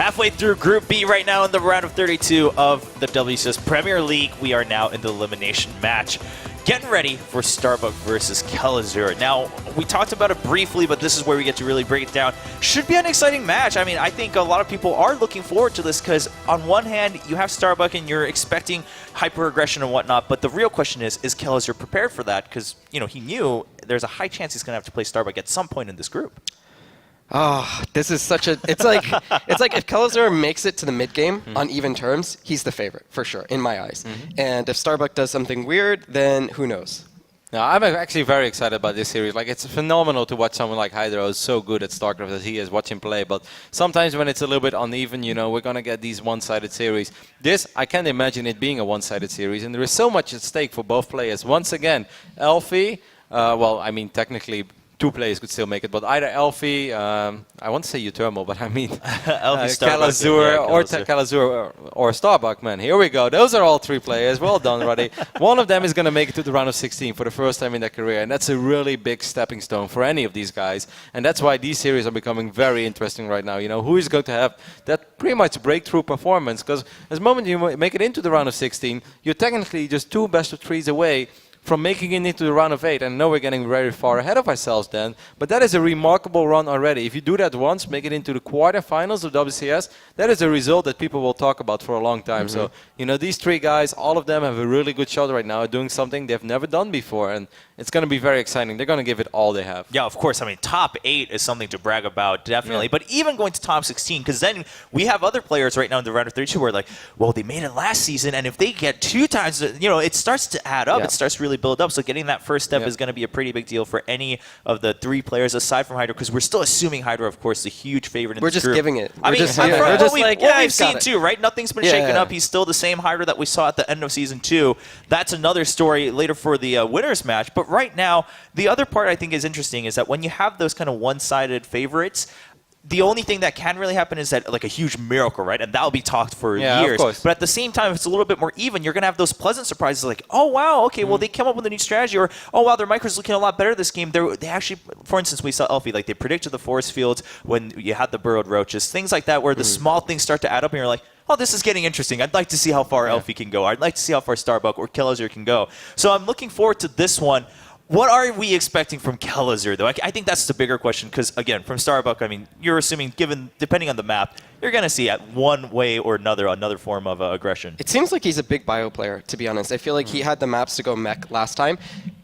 Halfway through Group B right now in the round of 32 of the WCS Premier League. We are now in the elimination match. Getting ready for Starbuck versus Kelazur. Now, we talked about it briefly, but this is where we get to really break it down. Should be an exciting match. I mean, I think a lot of people are looking forward to this because on one hand, you have Starbuck and you're expecting hyper-aggression and whatnot, but the real question is Kelazur prepared for that? Because, you know, he knew there's a high chance he's going to have to play Starbuck at some point in this group. Oh, this is such a... It's like if Kelazur makes it to the mid-game on even terms, he's the favorite, for sure, in my eyes. And if Starbuck does something weird, then who knows? No, I'm actually very excited about this series. Like, it's phenomenal to watch someone like Hydra who's so good at StarCraft as he is, watch him play. But sometimes when it's a little bit uneven, you know, we're going to get these one-sided series. This, I can't imagine it being a one-sided series. And there is so much at stake for both players. Once again, Elfie, well, I mean, technically... two players could still make it, but either Elfie, I want to say Utermo, but I mean Kelazur or Starbuck, man. Here we go. Those are all three players. Well done, Roddy. One of them is going to make it to the round of 16 for the first time in their career, and that's a really big stepping stone for any of these guys. And that's why these series are becoming very interesting right now. You know, who is going to have that pretty much breakthrough performance? Because as the moment you make it into the round of 16, you're technically just two best of threes away from making it into the round of 8. And I know we're getting very far ahead of ourselves then, but that is a remarkable run already. If you do that once, make it into the quarterfinals of WCS, that is a result that people will talk about for a long time. So, you know, these three guys, all of them have a really good shot right now at doing something they've never done before. And it's going to be very exciting. They're going to give it all they have. Yeah, of course. I mean, top 8 is something to brag about, definitely. Yeah. But even going to top 16, because then we have other players right now in the round of 32 who are like, well, they made it last season, and if they get 2 times, you know, it starts to add up. Yeah. It starts to really build up. So getting that first step is going to be a pretty big deal for any of the 3 players aside from Hydra, because we're still assuming Hydra, of course, is a huge favorite in this group. We're just giving it. I mean, what we've seen too, right? Nothing's been shaken up. He's still the same Hydra that we saw at the end of Season 2. That's another story later for the winners match. But right now, the other part I think is interesting is that when you have those kind of one-sided favorites, the only thing that can really happen is that like a huge miracle, right? And that'll be talked for years. Of course. But at the same time, if it's a little bit more even, you're going to have those pleasant surprises like, oh, wow, okay, well, they came up with a new strategy, or, oh, wow, their micro's looking a lot better this game. They actually, for instance, we saw Elfie, like they predicted the force fields when you had the burrowed roaches, things like that where the small things start to add up and you're like, oh, this is getting interesting. I'd like to see how far Elfie can go. I'd like to see how far Starbuck or Kelazur can go. So I'm looking forward to this one. What are we expecting from Kelazur, though? I think that's the bigger question because, again, from Starbuck, I mean, you're assuming, depending on the map, you're going to see at one way or another form of aggression. It seems like he's a big bio player, to be honest. I feel like he had the maps to go mech last time,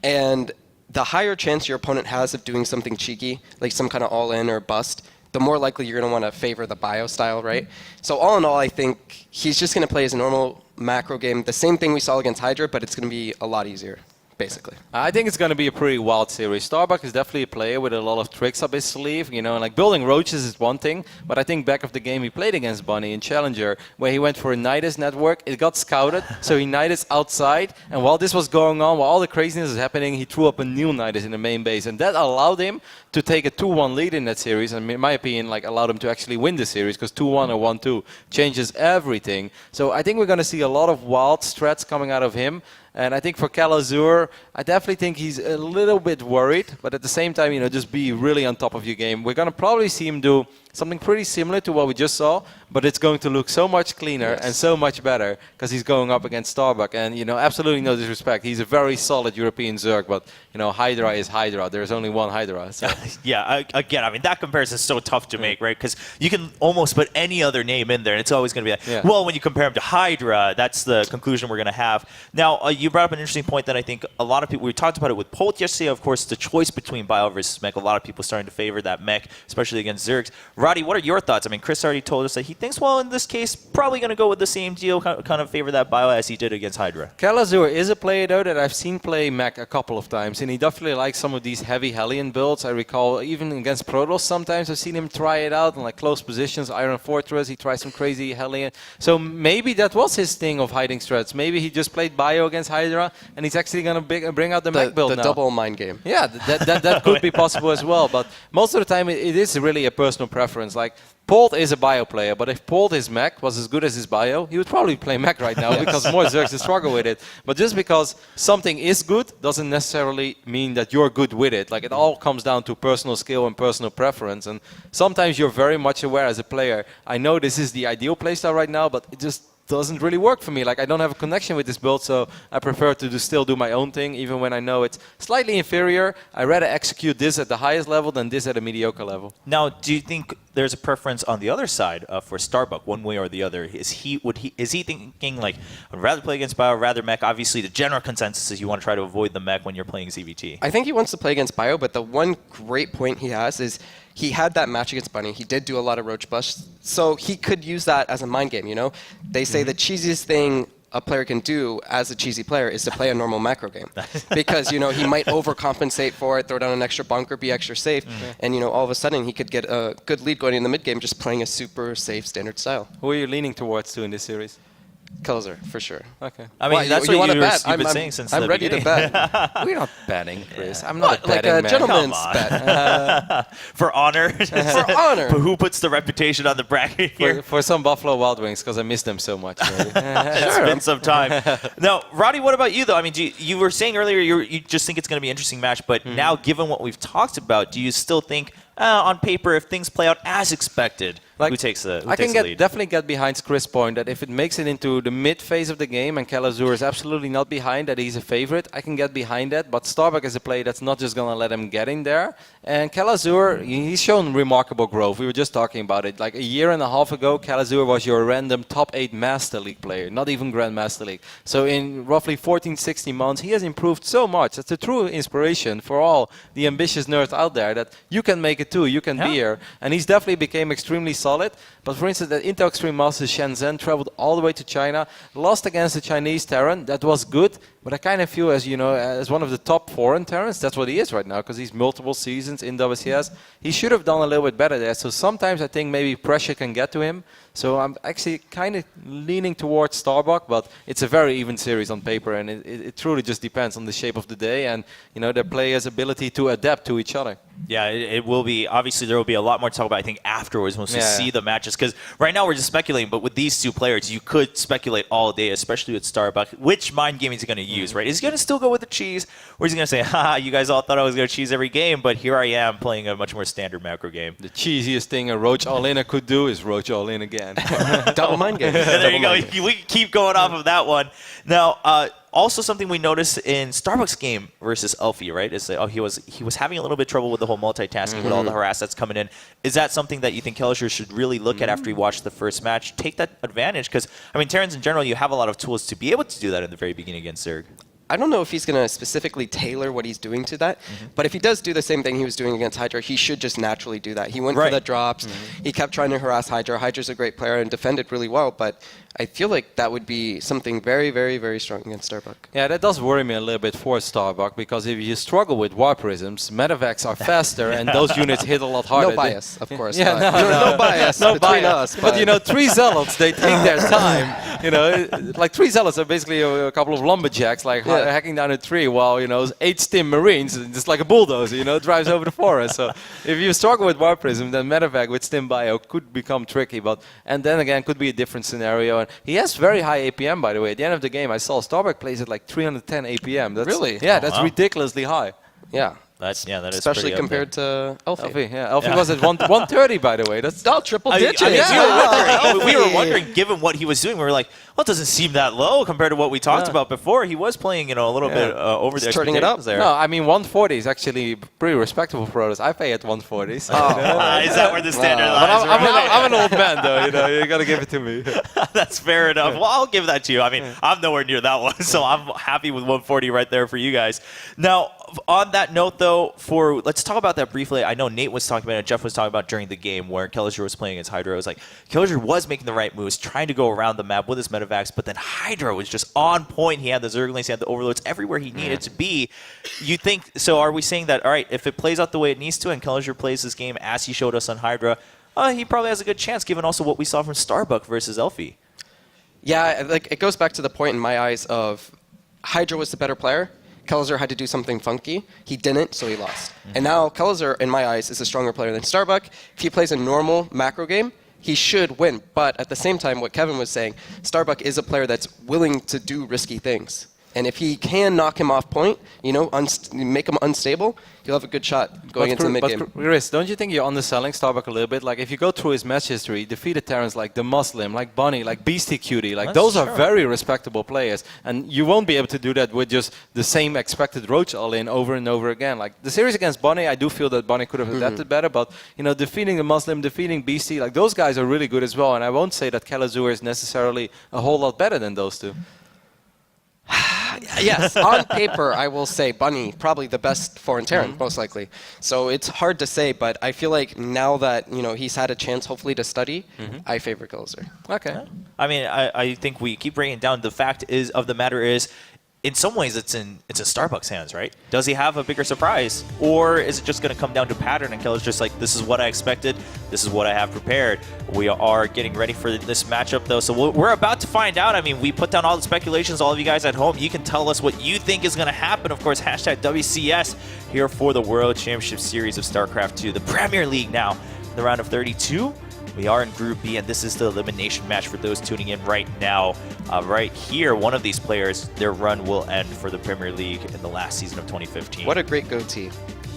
and the higher chance your opponent has of doing something cheeky, like some kind of all-in or bust, the more likely you're going to want to favor the bio style, right? So all in all, I think he's just going to play his normal macro game, the same thing we saw against Hydra, but it's going to be a lot easier. Basically. I think it's going to be a pretty wild series. Starbuck is definitely a player with a lot of tricks up his sleeve. You know, like building roaches is one thing, but I think back of the game he played against Bunny in Challenger, where he went for a Nidus network. It got scouted, so he Nidus outside. And while this was going on, while all the craziness is happening, he threw up a new Nidus in the main base, and that allowed him to take a 2-1 lead in that series. And in my opinion, like allowed him to actually win the series because 2-1 or 1-2 changes everything. So I think we're going to see a lot of wild strats coming out of him. And I think for Kelazur, I definitely think he's a little bit worried, but at the same time, you know, just be really on top of your game. We're going to probably see him do something pretty similar to what we just saw, but it's going to look so much cleaner and so much better because he's going up against Starbuck. And, you know, absolutely no disrespect. He's a very solid European Zerg, but, you know, Hydra is Hydra. There's only one Hydra. So. Yeah, again, I mean, that comparison is so tough to make, right? Because you can almost put any other name in there, and it's always going to be like, well, when you compare him to Hydra, that's the conclusion we're going to have. Now, you brought up an interesting point that I think a lot of people, we talked about it with Polt yesterday, of course, the choice between Bio versus Mech. A lot of people starting to favor that Mech, especially against Zergs. Roddy, what are your thoughts? I mean, Chris already told us that he thinks, well, in this case, probably going to go with the same deal, kind of favor that Bio as he did against Hydra. Kelazur is a player, though, that I've seen play Mech a couple of times, and he definitely likes some of these heavy Hellion builds. I recall even against Protoss, sometimes I've seen him try it out in like close positions, Iron Fortress, he tried some crazy Hellion. So maybe that was his thing of hiding strats. Maybe he just played Bio against Hydra, and he's actually going to bring out the Mech build now. The double mind game. Yeah, that could be possible as well, but most of the time it is really a personal preference. preference. Like, Polt is a bio player, but if Polt his mech was as good as his bio, he would probably play mech right now because more Zergs struggle with it. But just because something is good doesn't necessarily mean that you're good with it. Like, it all comes down to personal skill and personal preference. And sometimes you're very much aware as a player, I know this is the ideal playstyle right now, but it just doesn't really work for me. Like, I don't have a connection with this build, so I prefer to still do my own thing, even when I know it's slightly inferior. I'd rather execute this at the highest level than this at a mediocre level. Now, do you think there's a preference on the other side for Starbuck, one way or the other? Is he thinking like, I'd rather play against Bio, rather mech? Obviously, the general consensus is you want to try to avoid the mech when you're playing ZVT. I think he wants to play against Bio, but the one great point he has is he had that match against Bunny. He did do a lot of roach busts, so he could use that as a mind game, you know? They say the cheesiest thing a player can do as a cheesy player is to play a normal macro game. Because, you know, he might overcompensate for it, throw down an extra bunker, be extra safe, and, you know, all of a sudden he could get a good lead going in the mid game just playing a super safe standard style. Who are you leaning towards in this series? Kelzer, for sure. Okay. I mean, Why, that's you what wanna bet? you've been saying since the I'm ready to beginning. bet. We're not betting, Chris. I'm What, not a like betting a man. gentleman's Come on. bet. For honor. For honor. But who puts the reputation on the bracket here? For some Buffalo Wild Wings, because I miss them so much. Maybe. It's been some time. Now, Roddy, what about you, though? I mean, you were saying earlier you just think it's going to be an interesting match, but now, given what we've talked about, do you still think, on paper, if things play out as expected, who takes the lead? Definitely get behind Chris' point that if it makes it into the mid phase of the game and Kalazur is absolutely not behind, that he's a favorite, I can get behind that. But Starbuck is a player that's not just going to let him get in there. And Kalazur, he's shown remarkable growth. We were just talking about it. Like a year and a half ago, Kalazur was your random top 8 Master League player, not even Grandmaster League. So in roughly 14, 16 months, he has improved so much. That's a true inspiration for all the ambitious nerds out there that you can make it too, you can be here. And he's definitely became extremely solid. But for instance, at Intel Extreme Masters Shenzhen, traveled all the way to China, lost against the Chinese Terran. That was good, but I kind of feel as, you know, as one of the top foreign Terrans, that's what he is right now, because he's multiple seasons in WCS. He should have done a little bit better there. So sometimes I think maybe pressure can get to him. So I'm actually kind of leaning towards Starbuck, but it's a very even series on paper, and it truly just depends on the shape of the day and, you know, their players' ability to adapt to each other. Yeah, it will be. Obviously, there will be a lot more to talk about, I think, afterwards once we see the matches. Because right now we're just speculating, but with these two players, you could speculate all day, especially with Starbuck. Which mind game is he going to use, right? Is he going to still go with the cheese? Or is he going to say, haha, you guys all thought I was going to cheese every game, but here I am playing a much more standard macro game. The cheesiest thing a Roach all-in could do is Roach all-in again. Double mind game. There you go. We can keep going off of that one. Now, also something we noticed in Starbucks game versus Elfie, right? Is that, he was having a little bit of trouble with the whole multitasking with all the harass that's coming in. Is that something that you think Kellisher should really look at after you watch the first match? Take that advantage? Because, I mean, Terrans in general, you have a lot of tools to be able to do that in the very beginning against Zerg. I don't know if he's going to specifically tailor what he's doing to that, but if he does do the same thing he was doing against Hydra, he should just naturally do that. He went for the drops. He kept trying to harass Hydra. Hydra's a great player and defended really well, but I feel like that would be something very, very, very strong against Starbuck. Yeah, that does worry me a little bit for Starbuck, because if you struggle with War Prisms, Medevacs are faster and those units hit a lot harder. No bias, of course. Yeah, no bias between us. But, you know, 3 Zealots, they take their time. You know, like 3 Zealots are basically a couple of lumberjacks, like hacking down a tree, while, you know, 8 Stim Marines, just like a bulldozer, you know, drives over the forest. So if you struggle with War Prism, then Medevac with Stim Bio could become tricky. And then again, could be a different scenario. And he has very high APM, by the way. At the end of the game, I saw Starbuck plays at like 310 APM. That's, really? Yeah, that's ridiculously high. Yeah. That is especially compared to Elfie. Elfie was at 130, by the way. That's triple digits. We were wondering, given what he was doing, we were like, well, it doesn't seem that low compared to what we talked about before. He was playing, you know, a little bit over the turning it up there. No, I mean 140 is actually pretty respectable for us. I pay at 140. So, is that where the standard lies? I'm an old man, though. You know, you got to give it to me. That's fair enough. Well, I'll give that to you. I mean, I'm nowhere near that one, so I'm happy with 140 right there for you guys. Now, on that note, though, let's talk about that briefly. I know Nate was talking about it, Jeff was talking about during the game where Kellisher was playing against Hydra. It was like Kellisher was making the right moves, trying to go around the map with his medevacs, but then Hydra was just on point. He had the Zerglings, he had the overloads everywhere he needed to be. You think so? Are we saying that, all right, if it plays out the way it needs to and Kellisher plays this game as he showed us on Hydra, he probably has a good chance, given also what we saw from Starbuck versus Elfie? Yeah, like it goes back to the point in my eyes of Hydra was the better player. Kelzer had to do something funky. He didn't, so he lost. And now Kelzer, in my eyes, is a stronger player than Starbuck. If he plays a normal macro game, he should win. But at the same time, what Kevin was saying, Starbuck is a player that's willing to do risky things. And if he can knock him off point, make him unstable, he'll have a good shot going into the mid-game. But Chris, don't you think you're underselling Starbuck a little bit? Like, if you go through his match history, he defeated Terrans like the Muslim, like Bunny, like Beastie Cutie. Like, those are very respectable players. And you won't be able to do that with just the same expected Roach all-in over and over again. Like, the series against Bunny, I do feel that Bunny could have adapted better. But, defeating the Muslim, defeating Beastie, like, those guys are really good as well. And I won't say that Kalazur is necessarily a whole lot better than those two. Yes, on paper, I will say Bunny, probably the best foreign Terran, most likely. So it's hard to say, but I feel like now that he's had a chance, hopefully, to study, I favor Kelzer. Okay. I mean, I think we keep bringing it down. The fact of the matter is, in some ways, it's in Starbucks' hands, right? Does he have a bigger surprise, or is it just going to come down to pattern? And Keller's just like, this is what I expected, this is what I have prepared. We are getting ready for this matchup, though, so we're about to find out. I mean, we put down all the speculations. All of you guys at home, you can tell us what you think is going to happen. Of course, hashtag WCS here for the World Championship Series of StarCraft 2, the Premier League now in the round of 32. We are in Group B, and this is the elimination match for those tuning in right now. Right here, one of these players, their run will end for the Premier League in the last season of 2015. What a great goatee.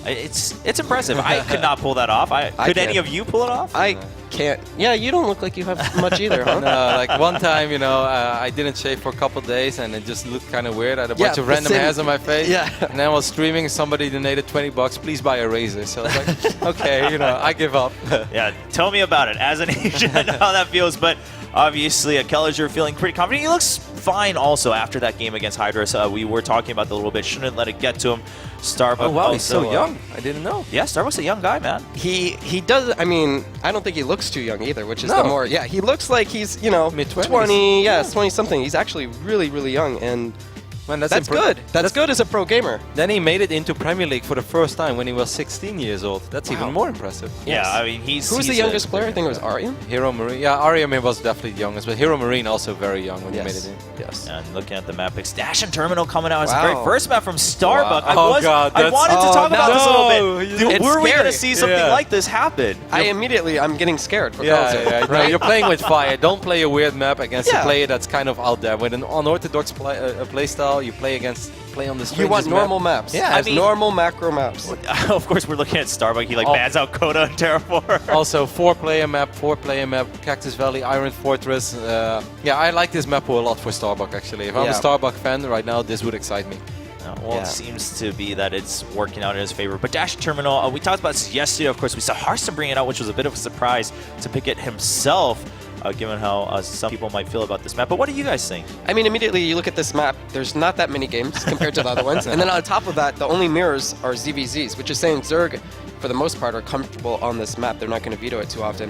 It's impressive. I could not pull that off. Could any of you pull it off? I can't. Yeah, you don't look like you have much either, huh? No, like one time, I didn't shave for a couple days, and it just looked kind of weird. I had a bunch of random hairs on my face. Yeah. And then I was streaming, somebody donated $20, please buy a razor. So I was like, okay, I give up. Yeah, tell me about it as an Asian, how that feels. But obviously, Kellinger feeling pretty confident. He looks fine also after that game against Hydrus. We were talking about that a little bit. Shouldn't let it get to him. Starbuck. Oh, wow, also, he's so young. I didn't know. Yeah, Starbuck's a young guy, man. He does. I mean, I don't think he looks too young either, which is the more. Yeah, he looks like he's mid-20s. 20. Yes, 20 something. He's actually really, really young, and man, that's good. That's good as a pro gamer. Then he made it into Premier League for the first time when he was 16 years old. That's even more impressive. Yeah, I mean, Who's the youngest player? I think it was Ariam. Hero Marine. Yeah, Ariam was definitely the youngest, but Hero Marine also very young when he made it in. Yes. And looking at the map picks, Dash and Terminal coming out as the very first map from Starbuck. Wow. I wanted to talk about this a little bit. It's Were we going to scary. see something like this happen? I'm getting scared for Yeah, Kelzer. no, you're playing with fire. Don't play a weird map against a player that's kind of out there. With an unorthodox play style, you play on the strangest You want normal map. maps. Yeah, I mean, normal macro maps. Of course, we're looking at Starbuck. He bans out Coda and Terraform. Also, four-player map, Cactus Valley, Iron Fortress. Yeah, I like this map pool a lot for Starbuck, actually. If I'm a Starbuck fan right now, this would excite me. It seems to be that it's working out in his favor. But Dash Terminal, we talked about this yesterday. Of course, we saw Hearthstone bring it out, which was a bit of a surprise to pick it himself, given how some people might feel about this map. But what do you guys think? I mean, immediately you look at this map, there's not that many games compared to the other ones. And then on top of that, the only mirrors are ZVZs, which is saying Zerg, for the most part, are comfortable on this map. They're not going to veto it too often.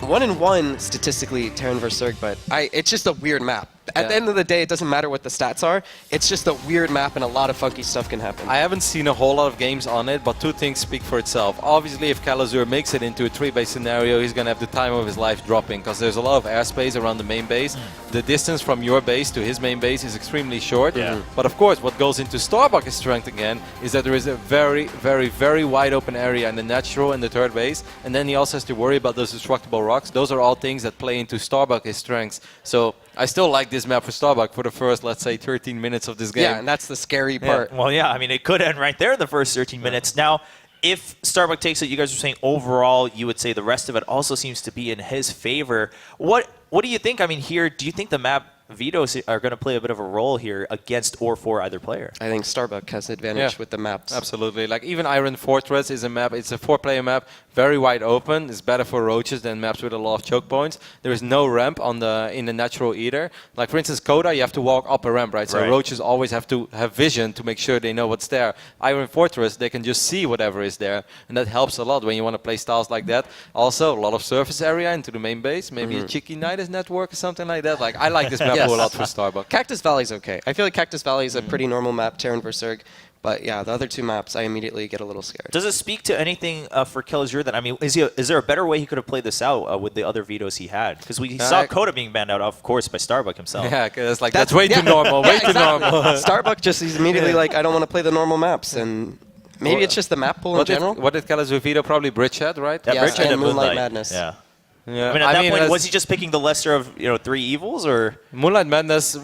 1-1 statistically, Terran versus Zerg, but it's just a weird map. At the end of the day, it doesn't matter what the stats are. It's just a weird map, and a lot of funky stuff can happen. I haven't seen a whole lot of games on it, but two things speak for itself. Obviously, if Kalazur makes it into a 3-base scenario, he's going to have the time of his life dropping, because there's a lot of airspace around the main base. The distance from your base to his main base is extremely short. Yeah. But of course, what goes into Starbuck's strength again is that there is a very, very, very wide open area in the natural and the third base, and then he also has to worry about those destructible rocks. Those are all things that play into Starbuck's strengths. So I still like this map for Starbuck for the first, let's say, 13 minutes of this game. Yeah, and that's the scary part. Well, yeah, I mean, it could end right there in the first 13 minutes. Now, if Starbuck takes it, you guys are saying overall, you would say the rest of it also seems to be in his favor. What do you think? I mean, here, do you think the map vetoes are going to play a bit of a role here against or for either player? I think Starbuck has advantage with the maps. Absolutely. Like even Iron Fortress is a map. It's a 4-player map, very wide open. It's better for roaches than maps with a lot of choke points. There is no ramp in the natural either. Like for instance, Coda, you have to walk up a ramp, right? So roaches always have to have vision to make sure they know what's there. Iron Fortress, they can just see whatever is there, and that helps a lot when you want to play styles like that. Also, a lot of surface area into the main base, maybe a cheeky Nidus network or something like that. Like I like this map pool a lot for Starbuck. Cactus Valley's okay. I feel like Cactus Valley is a pretty normal map, Terran vs. Zerg. But yeah, the other two maps, I immediately get a little scared. Does it speak to anything for Kelazur that, I mean, is there a better way he could have played this out with the other vetoes he had? Because we saw Coda being banned out, of course, by Starbuck himself. Yeah, because like, that's way too normal, way too normal. Starbuck just is immediately like, I don't want to play the normal maps. And maybe it's just the map pool in general. What did Kelazur veto? Probably Bridgehead, right? Yeah, Yes, Bridgehead and Moonlight Moonlight Madness. Yeah. Yeah. I mean, at that point, was he just picking the lesser of 3 evils, or? Moonlight Madness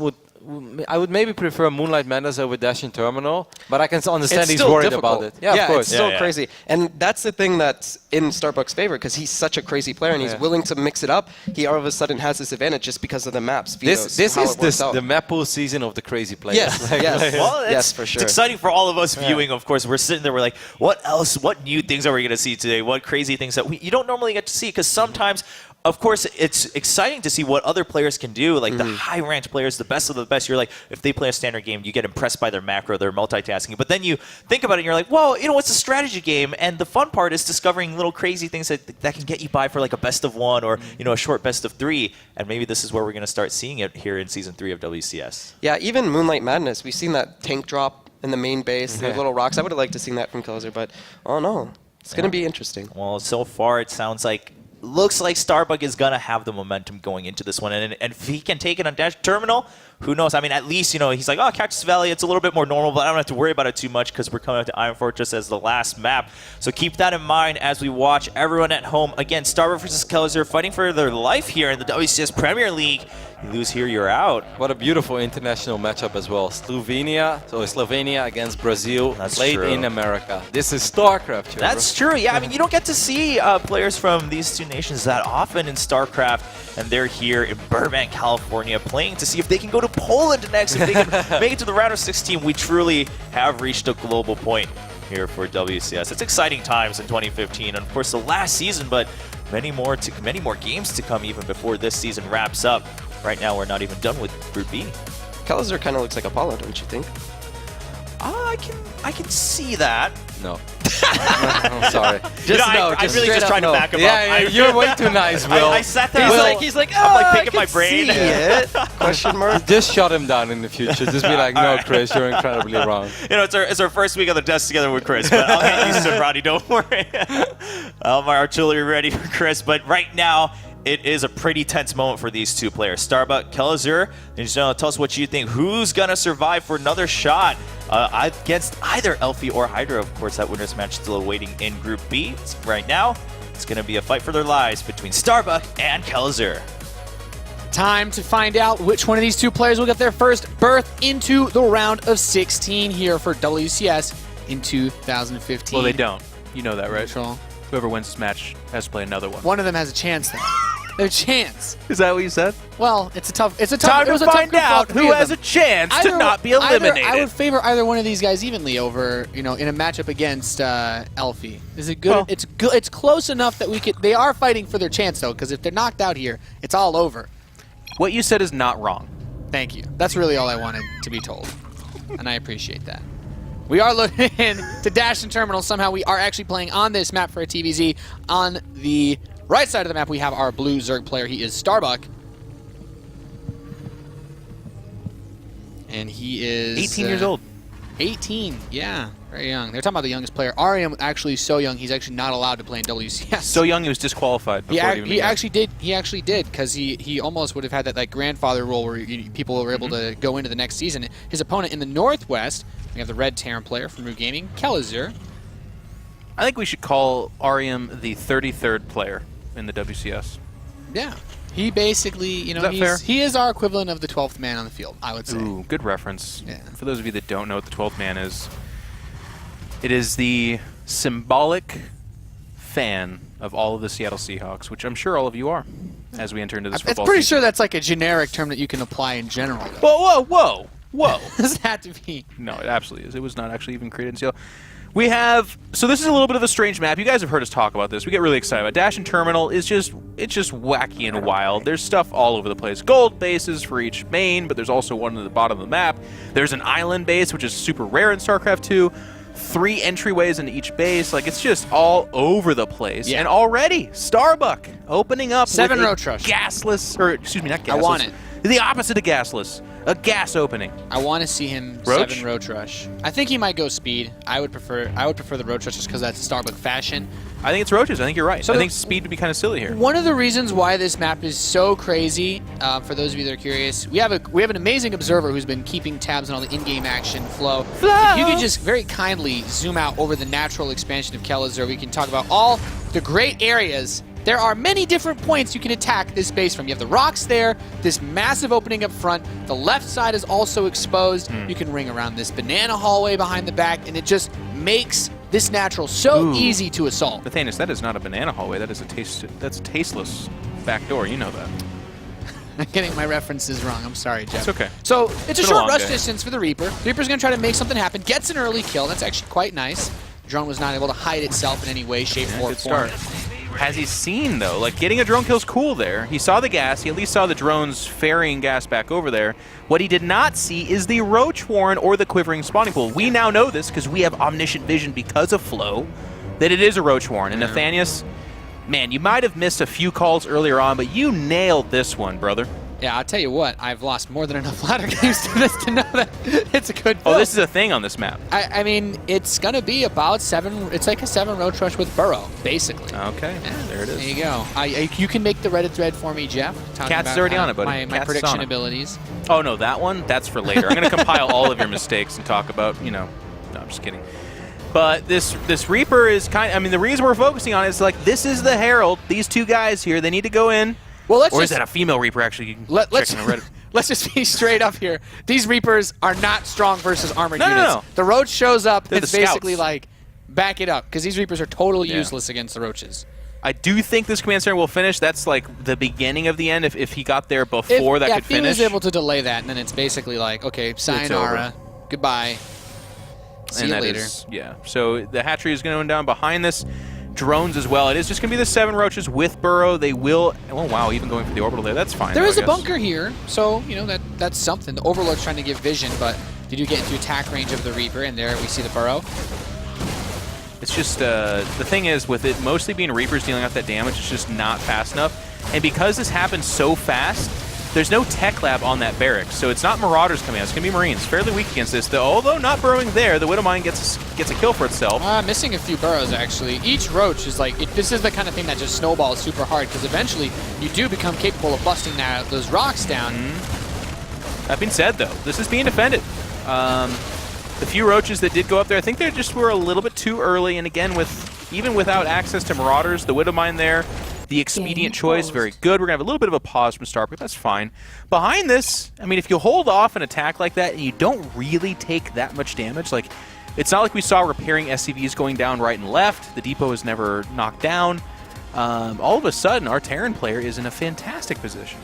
I would maybe prefer Moonlight Madness over Dash and Terminal, but I can understand he's worried difficult. about it. Yeah, of course. It's still crazy. And that's the thing that's in Starbuck's favor, because he's such a crazy player and he's willing to mix it up. He all of a sudden has this advantage just because of the maps. This is the map pool season of the crazy players. Yes, Well, yes, for sure. It's exciting for all of us viewing, of course. We're sitting there, we're like, what else? What new things are we going to see today? What crazy things that you don't normally get to see? Because sometimes, of course, it's exciting to see what other players can do, like the high-ranked players, the best of the best. You're like, if they play a standard game, you get impressed by their macro, their multitasking. But then you think about it, and you're like, well, it's a strategy game, and the fun part is discovering little crazy things that can get you by for like a best of 1 or a short best of 3. And maybe this is where we're going to start seeing it here in Season 3 of WCS. Yeah, even Moonlight Madness, we've seen that tank drop in the main base, the little rocks. I would have liked to seen that from Kelazur, but oh no, it's going to be interesting. Well, so far it sounds like looks like Starbuck is going to have the momentum going into this one. And if he can take it on Dash Terminal, who knows? I mean, at least, he's like, oh, Cactus Valley, it's a little bit more normal, but I don't have to worry about it too much because we're coming up to Iron Fortress as the last map. So keep that in mind as we watch everyone at home. Again, Starbuck versus Kelazur fighting for their life here in the WCS Premier League. You lose here, you're out. What a beautiful international matchup as well. Slovenia against Brazil, played in America. This is StarCraft, Trevor. That's true, yeah. I mean, you don't get to see players from these two nations that often in StarCraft, and they're here in Burbank, California, playing to see if they can go to Poland next, if they can make it to the round of 16. We truly have reached a global point here for WCS. It's exciting times in 2015, and of course the last season, but many more games to come even before this season wraps up. Right now, we're not even done with Group B. Kelazur kind of looks like Apollo, don't you think? I can see that. No. I'm sorry. I really just tried to back him up. Yeah, you're way too nice, Will. I sat there. He's like, I'm like picking I my brain. See it. Question mark. Just shut him down in the future. Just be like, no, Chris, you're incredibly wrong. It's our first week on the desk together with Chris, but I'll get used to it, Roddy. Don't worry. My artillery ready for Chris, but right now, it is a pretty tense moment for these two players. Starbuck, Kelazur, and tell us what you think. Who's going to survive for another shot against either Elfie or Hydra? Of course, that winner's match still awaiting in Group B. Right now, it's going to be a fight for their lives between Starbuck and Kelazur. Time to find out which one of these two players will get their first berth into the round of 16 here for WCS in 2015. Well, they don't. You know that, right? Neutral. Whoever wins this match has to play another one. One of them has a chance, though. Their chance. Is that what you said? Well, it's a tough. Time to find out who has a chance to not be eliminated. I would favor either one of these guys evenly over, in a matchup against Elfie. Is it good? Well, it's good. It's close enough that we could. They are fighting for their chance, though, because if they're knocked out here, it's all over. What you said is not wrong. Thank you. That's really all I wanted to be told, and I appreciate that. We are looking to Dash and Terminal. Somehow we are actually playing on this map for a TVZ. On the right side of the map, we have our blue Zerg player. He is Starbuck. And he is 18 years old. 18, yeah. Very young. They're talking about the youngest player. Ariam actually so young, he's actually not allowed to play in WCS. So young he was disqualified before it even He began. actually did, because he almost would have had that grandfather role where people were able to go into the next season. His opponent in the Northwest, we have the red Terran player from Root Gaming, Kelazur. I think we should call Ariam the 33rd player in the WCS. Yeah. He basically, Is that fair? he is our equivalent of the 12th man on the field, I would say. Ooh, good reference. Yeah. For those of you that don't know what the 12th man is, it is the symbolic fan of all of the Seattle Seahawks, which I'm sure all of you are, as we enter into this It's football pretty season. sure that's like a generic term that you can apply in general. Whoa. Does that have to be? No, it absolutely is. It was not actually even created in Seattle. We have, so this is a little bit of a strange map. You guys have heard us talk about this. We get really excited about it. Dash and Terminal is just wacky and wild. There's stuff all over the place. Gold bases for each main, but there's also one at the bottom of the map. There's an island base, which is super rare in StarCraft 2. 3 entryways into each base. Like, it's just all over the place. Yeah. And already, Starbuck opening up 7 with a roach rush. gasless, or excuse me, not gasless. I want it. The opposite of gasless. A gas opening. I want to see him Roach? 7 Roach Rush. I think he might go speed. I would prefer the Roach Rush just because that's Starbuck fashion. I think it's roaches. I think you're right. So I think speed would be kind of silly here. One of the reasons why this map is so crazy, for those of you that are curious, we have an amazing observer who's been keeping tabs on all the in-game action flow. If you could just very kindly zoom out over the natural expansion of Kelazur, we can talk about all the great areas. There are many different points you can attack this base from. You have the rocks there, this massive opening up front. The left side is also exposed. You can ring around this banana hallway behind the back, and it just makes this natural so easy to assault. Nathanias, that is not a banana hallway. That is that's a tasteless back door. You know that. I'm getting my references wrong. I'm sorry, Jeff. It's okay. So it's a been a short long rush day. distance for the Reaper. The Reaper's going to try to make something happen. Gets an early kill. That's actually quite nice. Drone was not able to hide itself in any way, shape, or Good form. start. Has he seen, though? Like, getting a drone kill's cool there. He saw the gas. He at least saw the drones ferrying gas back over there. What he did not see is the Roach Warren or the Quivering Spawning Pool. We now know this because we have omniscient vision because of Flow, that it is a Roach Warren. And Nathanias, man, you might have missed a few calls earlier on, but you nailed this one, brother. Yeah, I'll tell you what. I've lost more than enough ladder games to this to know that it's a good build. Oh, this is a thing on this map. I mean, it's going to be about 7. It's like a 7 Roach Rush with Burrow, basically. Okay, there it is. There you go. You can make the Reddit thread for me, Jeff. talking Cat's about, already on it, buddy. My Cat's prediction on it. abilities. Oh, no, that one? That's for later. I'm going to compile all of your mistakes and talk about, no, I'm just kidding. But this Reaper is the reason we're focusing on it is like, this is the Herald. These two guys here, they need to go in. Well, Or is that a female Reaper, actually? You can Let's check on Reddit. let's just be straight up here. These Reapers are not strong versus armored No, no, units. no. The Roach shows up. They're It's the basically scouts. like, back it up, because these Reapers are totally useless against the Roaches. I do think this command center will finish. That's like the beginning of the end. If he got there before that could if he finish. was able to delay that, and then it's basically like, okay, sayonara, goodbye, see you that later. Yeah. So the hatchery is going down behind this. Drones as well. It is just going to be the 7 Roaches with Burrow. They will. Oh wow, even going for the orbital there. That's fine. There though, is I a guess. bunker here, so that's something. The Overlord's trying to give vision, but they do get into attack range of the Reaper, and there we see the Burrow. It's just the thing is with it mostly being Reapers dealing out that damage, it's just not fast enough. And because this happens so fast, there's no tech lab on that barracks, so it's not Marauders coming out. It's going to be Marines. Fairly weak against this, though. Although not burrowing there, the Widowmine gets a kill for itself. Missing a few burrows, actually. Each Roach is like, this is the kind of thing that just snowballs super hard, because eventually you do become capable of busting those rocks down. That being said, though, this is being defended. The few Roaches that did go up there, I think they just were a little bit too early. And again, even without access to Marauders, the Widowmine there, the expedient choice, very good. We're going to have a little bit of a pause from StarCraft. That's fine. Behind this, I mean, if you hold off an attack like that and you don't really take that much damage, like, it's not like we saw repairing SCVs going down right and left. The depot is never knocked down. All of a sudden, our Terran player is in a fantastic position.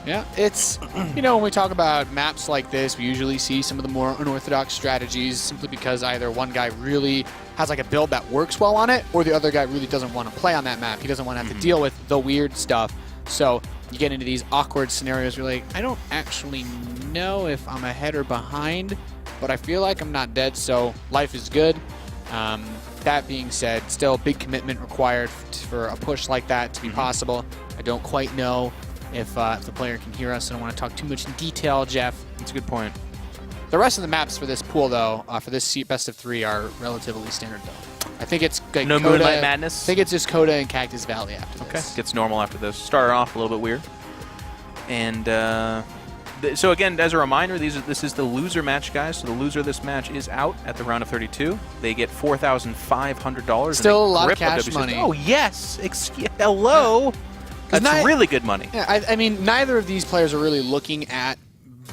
Yeah, it's, when we talk about maps like this, we usually see some of the more unorthodox strategies simply because either one guy really has like a build that works well on it, or the other guy really doesn't want to play on that map. He doesn't want to have to deal with the weird stuff. So you get into these awkward scenarios where you're like, I don't actually know if I'm ahead or behind, but I feel like I'm not dead, so life is good. That being said, still a big commitment required for a push like that to be possible. I don't quite know if the player can hear us. I don't want to talk too much in detail, Jeff. That's a good point. The rest of the maps for this pool, though, for this best of 3 are relatively standard, though. I think it's like No Coda, Moonlight Madness? I think it's just Coda and Cactus Valley after Okay, this. gets normal after this. Started off a little bit weird. And so again, as a reminder, this is the loser match, guys. So the loser of this match is out at the round of 32. They get $4,500. Still and a lot of grip cash WCS. money. Oh, yes. Hello. That's not- really good money. Yeah, I mean, neither of these players are really looking at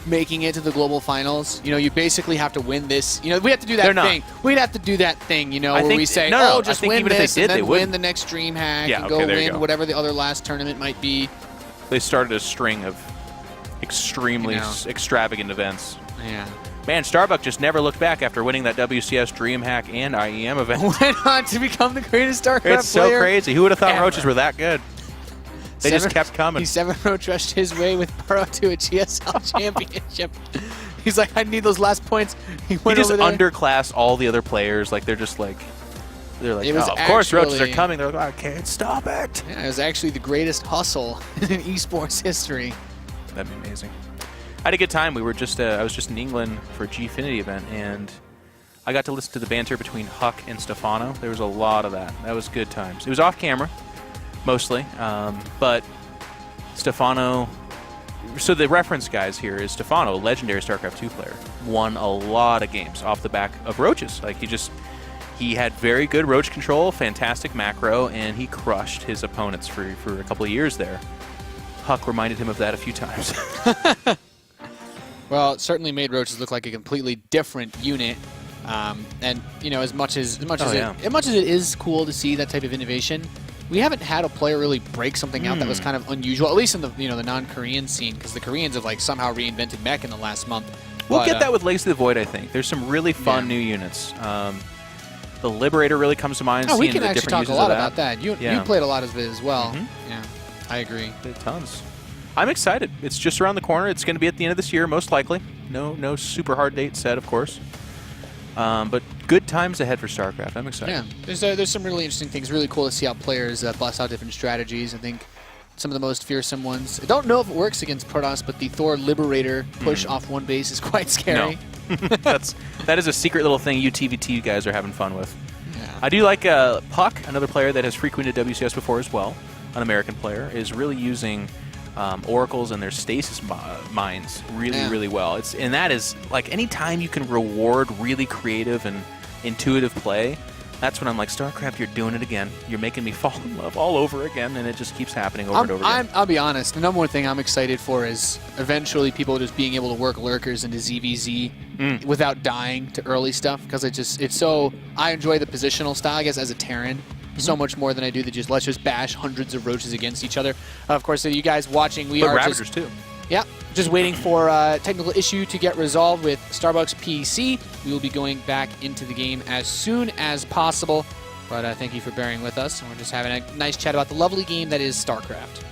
making it to the global finals. You basically have to win this. We have to do They're that not. thing. We'd have to do that thing, I where think- we say, no, no, I just think win even if they this did, and they then wouldn't. win the next Dream Hack Yeah, and okay, go there you win go. whatever the other last tournament might be. They started a string of extremely extravagant events. Yeah. Man, Starbuck just never looked back after winning that WCS DreamHack and IEM event. Went on to become the greatest StarCraft It's so player. crazy. Who would have thought ever. Roaches were that good? They just kept coming. He 7 Roach rushed his way with Burrow to a GSL championship. He's like, I need those last points. He He went just over there. underclassed all the other players. Like they're like, It was oh, of course Roaches are actually- coming. They're like, I can't stop it. Yeah, it was actually the greatest hustle in esports history. That'd be amazing. I had a good time. We were just I was just in England for a Gfinity event, and I got to listen to the banter between Huck and Stefano. There was a lot of that. That was good times. It was off camera, mostly, but Stefano. So the reference, guys, here is Stefano, a legendary StarCraft 2 player, won a lot of games off the back of roaches. Like he had very good roach control, fantastic macro, and he crushed his opponents for a couple of years there. Huck reminded him of that a few times. Well, it certainly made roaches look like a completely different unit. And you know, as much as it is cool to see that type of innovation, we haven't had a player really break something out that was kind of unusual, at least in the the non-Korean scene, because the Koreans have like somehow reinvented mech in the last month. We'll get that with Legacy of the Void, I think. There's some really fun new units. The Liberator really comes to mind. Oh, we can the actually different talk a uses lot of about that. You played a lot of it as well. Yeah, I agree. Tons. I'm excited. It's just around the corner. It's going to be at the end of this year, most likely. No super hard date set, of course. But good times ahead for StarCraft. I'm excited. Yeah, there's some really interesting things. Really cool to see how players bust out different strategies. I think some of the most fearsome ones. I don't know if it works against Protoss, but the Thor Liberator push off one base is quite scary. No. that is a secret little thing you TVT guys are having fun with. Yeah. I do like Puck, another player that has frequented WCS before as well, an American player, is really using oracles and their stasis mines really well. And that is like anytime you can reward really creative and intuitive play, that's when I'm like, StarCraft, you're doing it again. You're making me fall in love all over again, and it just keeps happening over and over again. I'll be honest. The number one thing I'm excited for is eventually people just being able to work lurkers into ZVZ without dying to early stuff, because I enjoy the positional style, I guess, as a Terran. So much more than I do let's just bash hundreds of roaches against each other. Of course, so you guys watching, we are Ravagers too. Yeah, just waiting for a technical issue to get resolved with Starbucks PC. We will be going back into the game as soon as possible. But thank you for bearing with us, and we're just having a nice chat about the lovely game that is StarCraft.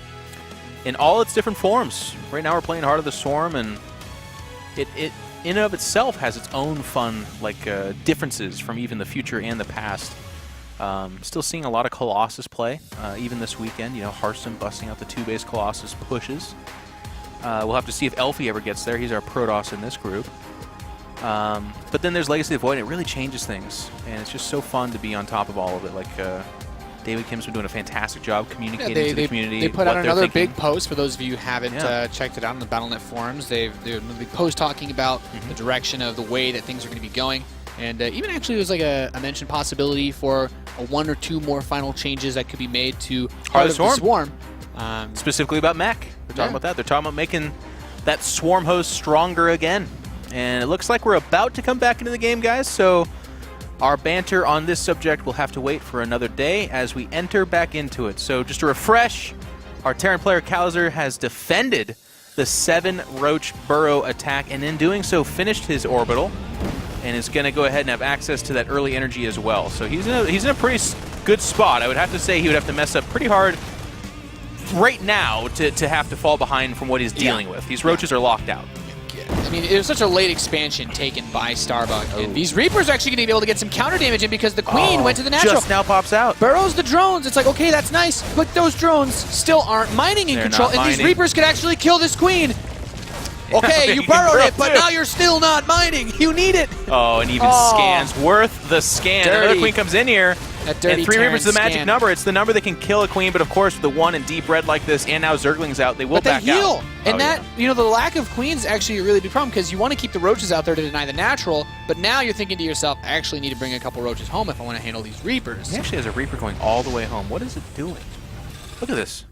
In all its different forms. Right now we're playing Heart of the Swarm, and it in and of itself has its own fun differences from even the future and the past. Still seeing a lot of Colossus play, even this weekend. Hearthstone busting out the 2-base Colossus pushes. We'll have to see if Elfie ever gets there. He's our Protoss in this group. But then there's Legacy of the Void, and it really changes things. And it's just so fun to be on top of all of it. Like, David Kim's been doing a fantastic job communicating to the community. They put out another big post, for those of you who haven't checked it out on the Battle.net forums. They're a big post talking about the direction of the way that things are going to be going. And even actually there's like a mentioned possibility for one or two more final changes that could be made to Heart of the Swarm. Specifically about mech. They're talking about that. They're talking about making that Swarm host stronger again. And it looks like we're about to come back into the game, guys. So our banter on this subject will have to wait for another day as we enter back into it. So just to refresh, our Terran player Kalizer has defended the 7-Roach Burrow attack, and in doing so finished his orbital, and is going to go ahead and have access to that early energy as well. So he's in a pretty good spot. I would have to say he would have to mess up pretty hard right now to have to fall behind from what he's dealing with. These roaches are locked out. I mean, it was such a late expansion taken by Starbuck. And these Reapers are actually going to be able to get some counter damage in because the Queen went to the natural. Just now pops out. Burrows the drones. It's like, okay, that's nice, but those drones still aren't mining in control. And these Reapers could actually kill this Queen. Okay, you burrowed it, but now you're still not mining. You need it. Oh, and even scans. Worth the scan. Another Queen comes in here. That dirty and 3 Reapers is the magic scan. number. It's the number that can kill a Queen, but of course, with the 1 in deep red like this, and now Zergling's out, they will back out. But they heal. And the lack of Queens is actually a really big problem, because you want to keep the Roaches out there to deny the natural, but now you're thinking to yourself, I actually need to bring a couple Roaches home if I want to handle these Reapers. He actually has a Reaper going all the way home. What is it doing? Look at this.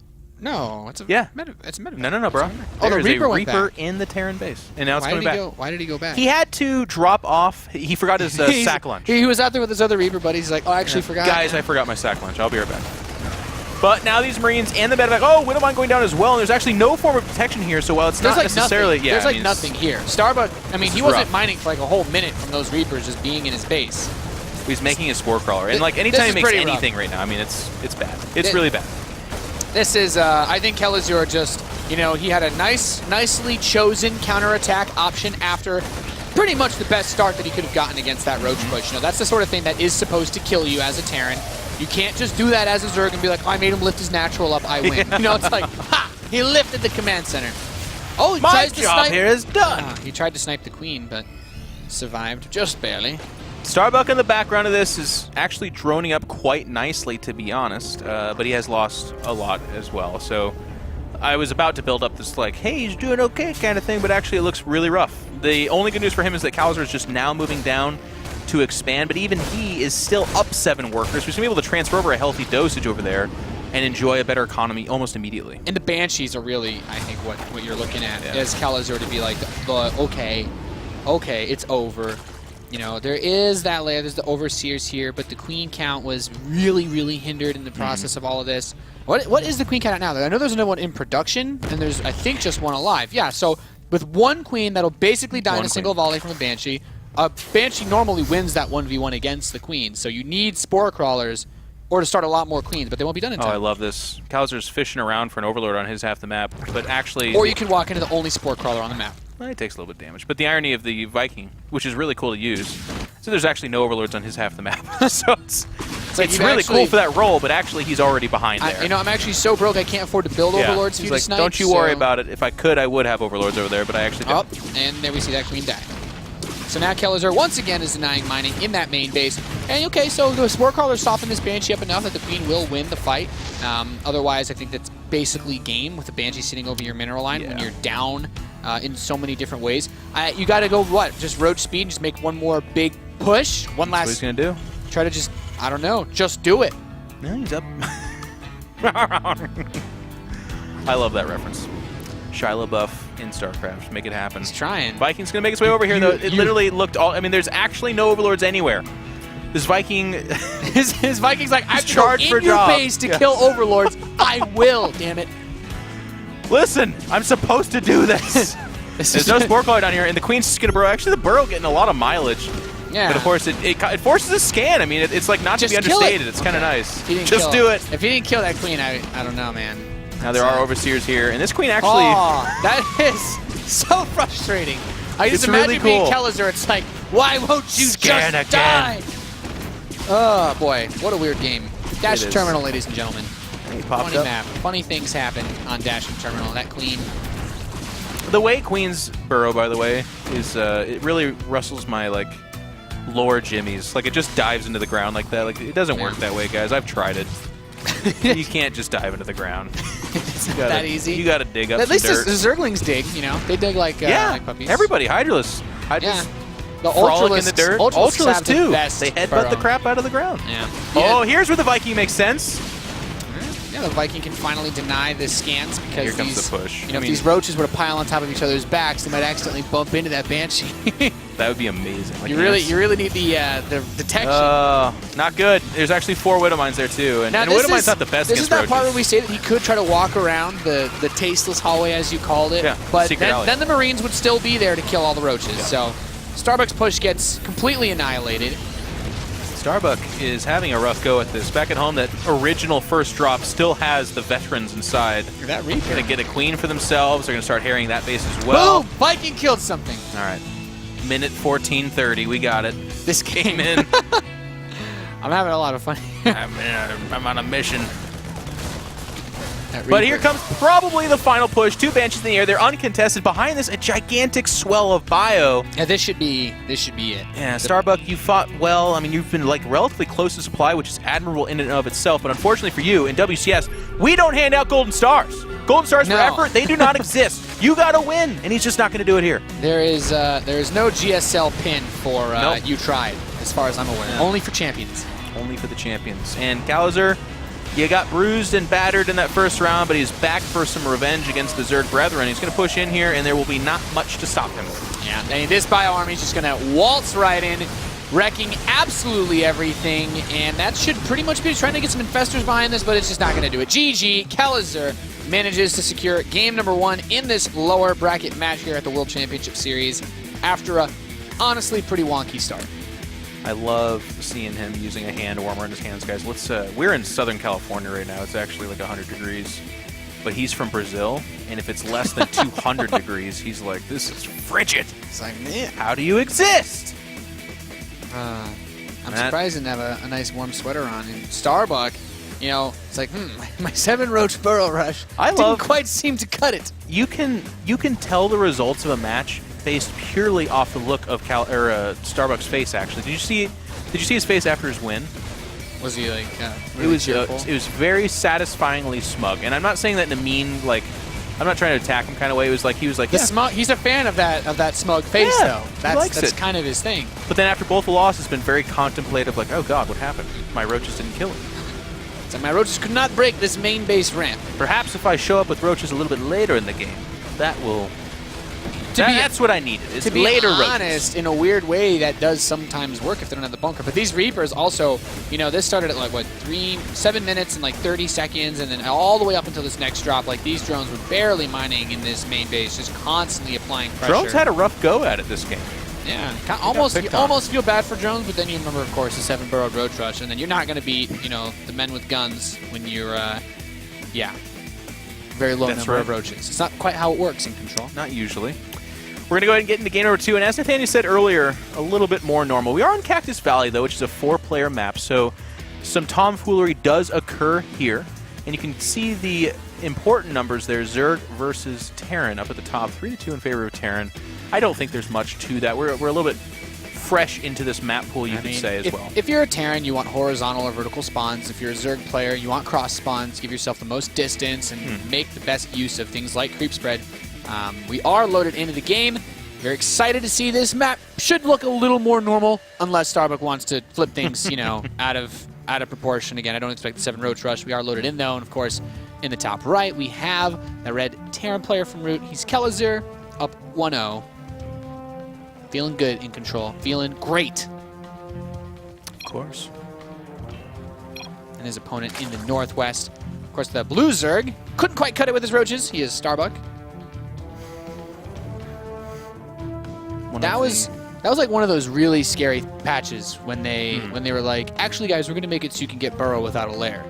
No, it's a it's a No, bro. Oh, the There's Reaper a went Reaper back. in the Terran base, and now it's Why coming back. Why did he go back? He had to drop off. He forgot his sack lunch. He was out there with his other Reaper buddies. He's like, oh, I actually forgot. Guys, I forgot my sack lunch. I'll be right back. But now these Marines and the medevac. Oh, Widowmine going down as well. And there's actually no form of protection here. So while it's not necessarily, there's like nothing here. Starbuck. I mean, he wasn't mining for like a whole minute from those Reapers just being in his base. He's making a spore crawler, and like anytime he makes anything right now, I mean, it's bad. It's really bad. This is, I think Kelazur just, he had a nicely chosen counterattack option after pretty much the best start that he could have gotten against that Roach push. That's the sort of thing that is supposed to kill you as a Terran. You can't just do that as a Zerg and be like, oh, I made him lift his natural up, I win. It's like, ha! He lifted the command center. Oh, he My tries to job snipe. here is done. He tried to snipe the queen, but survived just barely. Starbuck in the background of this is actually droning up quite nicely, to be honest, but he has lost a lot as well. So I was about to build up this, like, hey, he's doing okay kind of thing, but actually it looks really rough. The only good news for him is that Kalazar is just now moving down to expand, but even he is still up 7 workers. He's going to be able to transfer over a healthy dosage over there and enjoy a better economy almost immediately. And the Banshees are really, I think, what you're looking at as Kalazar to be like, okay, it's over. You know, there is that layer, there's the Overseers here, but the Queen count was really, really hindered in the process of all of this. What is the Queen count at now? I know there's another one in production, and there's, I think, just one alive. Yeah, so with one Queen, that'll basically die in a single volley from a Banshee. A Banshee normally wins that 1v1 against the Queen, so you need Spore Crawlers or to start a lot more Queens, but they won't be done in time. Oh, I love this. Kalazar's fishing around for an Overlord on his half the map, but actually... Or you can walk into the only Spore Crawler on the map. Well, it takes a little bit of damage. But the irony of the Viking, which is really cool to use, so there's actually no Overlords on his half the map. So it's really cool for that role, but actually he's already behind there. You know, I'm actually so broke I can't afford to build Overlords for you to like, snipe. don't you worry about it. If I could, I would have Overlords over there, but I actually don't. Oh, and there we see that Queen die. So now Kalazar once again is denying mining in that main base. And okay, so the Spore Crawler soften this Banshee up enough that the Queen will win the fight. Otherwise, I think that's basically game with the Banshee sitting over your mineral line when you're down in so many different ways. You got to go, what? Just roach speed and just make one more big push? One last... That's what he's going to do. Try to just, I don't know, just do it. No, he's up. I love that reference. Shia LaBeouf in StarCraft. Make it happen. He's trying. Viking's going to make its way over here, though. It literally looked all... I mean, there's actually no Overlords anywhere. This Viking... his Viking's like, I've charged for in your job. base to kill Overlords. I will, damn it. Listen, I'm supposed to do this. There's no Spore Crawler down here, and the Queen's just going to burrow. Actually, the burrow getting a lot of mileage. Yeah. But of course, it forces a scan. I mean, it's like not Just to be kill understated. it. It's kind of nice. Just do it. If he didn't kill that Queen, I don't know, man. Now there are Overseers here, and this Queen actually... Oh, that is so frustrating. I just It's imagine really being cool. Kalazar. It's like, why won't you Scan just again. die? Oh, boy. What a weird game. Dash It is. Terminal, ladies and gentlemen. He popped Funny up. map. Funny things happen on Dash and Terminal. That Queen. The way Queens burrow, by the way, is it really rustles my lower jimmies. Like it just dives into the ground like that. Like it doesn't work that way, guys. I've tried it. You can't just dive into the ground. It's not that easy. You got to dig up At some least dirt. the Zerglings dig, you know. They dig like puppies. Everybody, Hydralis. Yeah. The Frolic in the dirt. Ultralisks Ultralisks have the too. best They headbutt burrow. the crap out of the ground. Yeah. Oh, here's where the Viking makes sense. Yeah, the Viking can finally deny the scans because Here comes the push. You know, I if mean- these roaches were to pile on top of each other's backs, they might accidentally bump into that Banshee. That would be amazing. Like, you really need the detection. Not good. There's actually 4 Widowmines there too, and Widowmine's not the best This is against that roaches. part where we say that he could try to walk around the tasteless hallway, as you called it. Yeah, But secret alley. then the Marines would still be there to kill all the roaches. So Starbucks push gets completely annihilated. Starbuck is having a rough go at this. Back at home, that original first drop still has the veterans inside. That Reaper. Going to get a queen for themselves. They're going to start harrying that base as well. Boom! Viking killed something. All right. Minute 14:30. We got it. This game. In. I'm having a lot of fun. I'm on a mission. That But Reaper. here comes probably the final push. 2 Banshees in the air. They're uncontested. Behind this, a gigantic swell of bio. Yeah, this should be it. Yeah, Starbuck, you fought well. I mean, you've been relatively close to supply, which is admirable in and of itself. But unfortunately for you, in WCS, we don't hand out golden stars. Golden stars for No. effort, they do not exist. You got to win, and he's just not going to do it here. There is no GSL pin for Nope. You Tried, as far as I'm aware. Only for champions. Only for the champions. And Kalazar, you got bruised and battered in that first round, but he's back for some revenge against the Zerg Brethren. He's going to push in here, and there will be not much to stop him. Yeah, and this bio army is just going to waltz right in, wrecking absolutely everything, and that should pretty much be trying to get some infestors behind this, but it's just not going to do it. GG, Kalazar manages to secure game number 1 in this lower bracket match here at the World Championship Series after a honestly pretty wonky start. I love seeing him using a hand warmer in his hands, guys. We're in Southern California right now. It's actually like 100 degrees. But he's from Brazil, and if it's less than 200 degrees, he's like, this is frigid. It's like, man. How do you exist? I'm surprised he didn't have a nice warm sweater on. And Starbuck, You know, it's like, my 7 Roach Burrow Rush didn't quite seem to cut it. You can tell the results of a match based purely off the look of Starbuck's face. Actually, did you see his face after his win? Was he like? It was very satisfyingly smug, and I'm not saying that in a mean, like, I'm not trying to attack him kind of way. It was like he was like, smug. He's a fan of that smug face, though. That's kind of his thing. But then after both the losses, been very contemplative, like, oh god, what happened? My roaches didn't kill him. So my roaches could not break this main base ramp. Perhaps if I show up with roaches a little bit later in the game, that will. That's what I needed. Is to be later honest, roaches. in a weird way, that does sometimes work if they don't have the bunker. But these Reapers also, you know, this started at like, what, 7 minutes and like 30 seconds, and then all the way up until this next drop, like these drones were barely mining in this main base, just constantly applying pressure. Drones had a rough go at it this game. Yeah, you almost feel bad for drones, but then you remember, of course, the 7 burrowed road rush, and then you're not going to beat, you know, the men with guns when you're, very low number of roaches. It's not quite how it works in Control. Not usually. We're going to go ahead and get into game number 2, and as Nathaniel said earlier, a little bit more normal. We are on Cactus Valley, though, which is a 4-player map, so some tomfoolery does occur here, and you can see the important numbers there. Zerg versus Terran up at the top, 3-2 in favor of Terran. I don't think there's much to that. We're a little bit fresh into this map pool, you could say, as well. If you're a Terran, you want horizontal or vertical spawns. If you're a Zerg player, you want cross spawns. Give yourself the most distance and make the best use of things like creep spread. We are loaded into the game. Very excited to see this map. Should look a little more normal, unless Starbuck wants to flip things, you know, out of proportion. Again, I don't expect the 7 Roach Rush. We are loaded in, though, and of course, in the top right, we have the red Terran player from Root. He's Kelazir, up 1-0. Feeling good in Control. Feeling great. Of course. And his opponent in the northwest. Of course, the blue Zerg couldn't quite cut it with his roaches. He is Starbuck. That was like one of those really scary patches when they were like, actually, guys, we're going to make it so you can get burrow without a lair.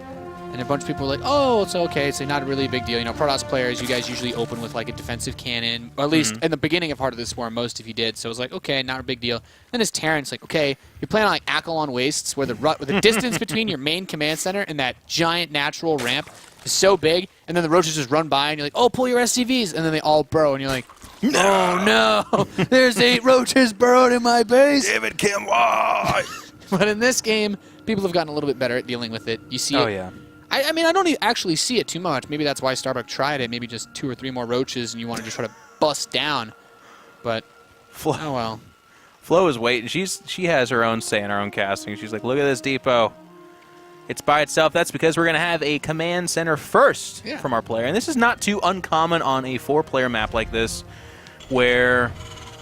And a bunch of people were like, oh, it's okay. It's not really a big deal. You know, Protoss players, you guys usually open with like a defensive cannon, or at least in the beginning of Heart of the Swarm, most of you did. So it was like, okay, not a big deal. Then as Terran, it's like, okay, you're playing on like Akalon Wastes, where the distance between your main command center and that giant natural ramp is so big, and then the roaches just run by, and you're like, oh, pull your SCVs, and then they all burrow, and you're like, oh no, there's 8 roaches burrowed in my base. David Kim, why? But in this game, people have gotten a little bit better at dealing with it. You see it. Oh, yeah. I mean, I don't actually see it too much. Maybe that's why Starbuck tried it. Maybe just 2 or 3 more roaches, and you want to just try to bust down. But, oh well. Flo is waiting. She has her own say in her own casting. She's like, look at this depot. It's by itself. That's because we're going to have a command center first from our player. And this is not too uncommon on a 4-player map like this, where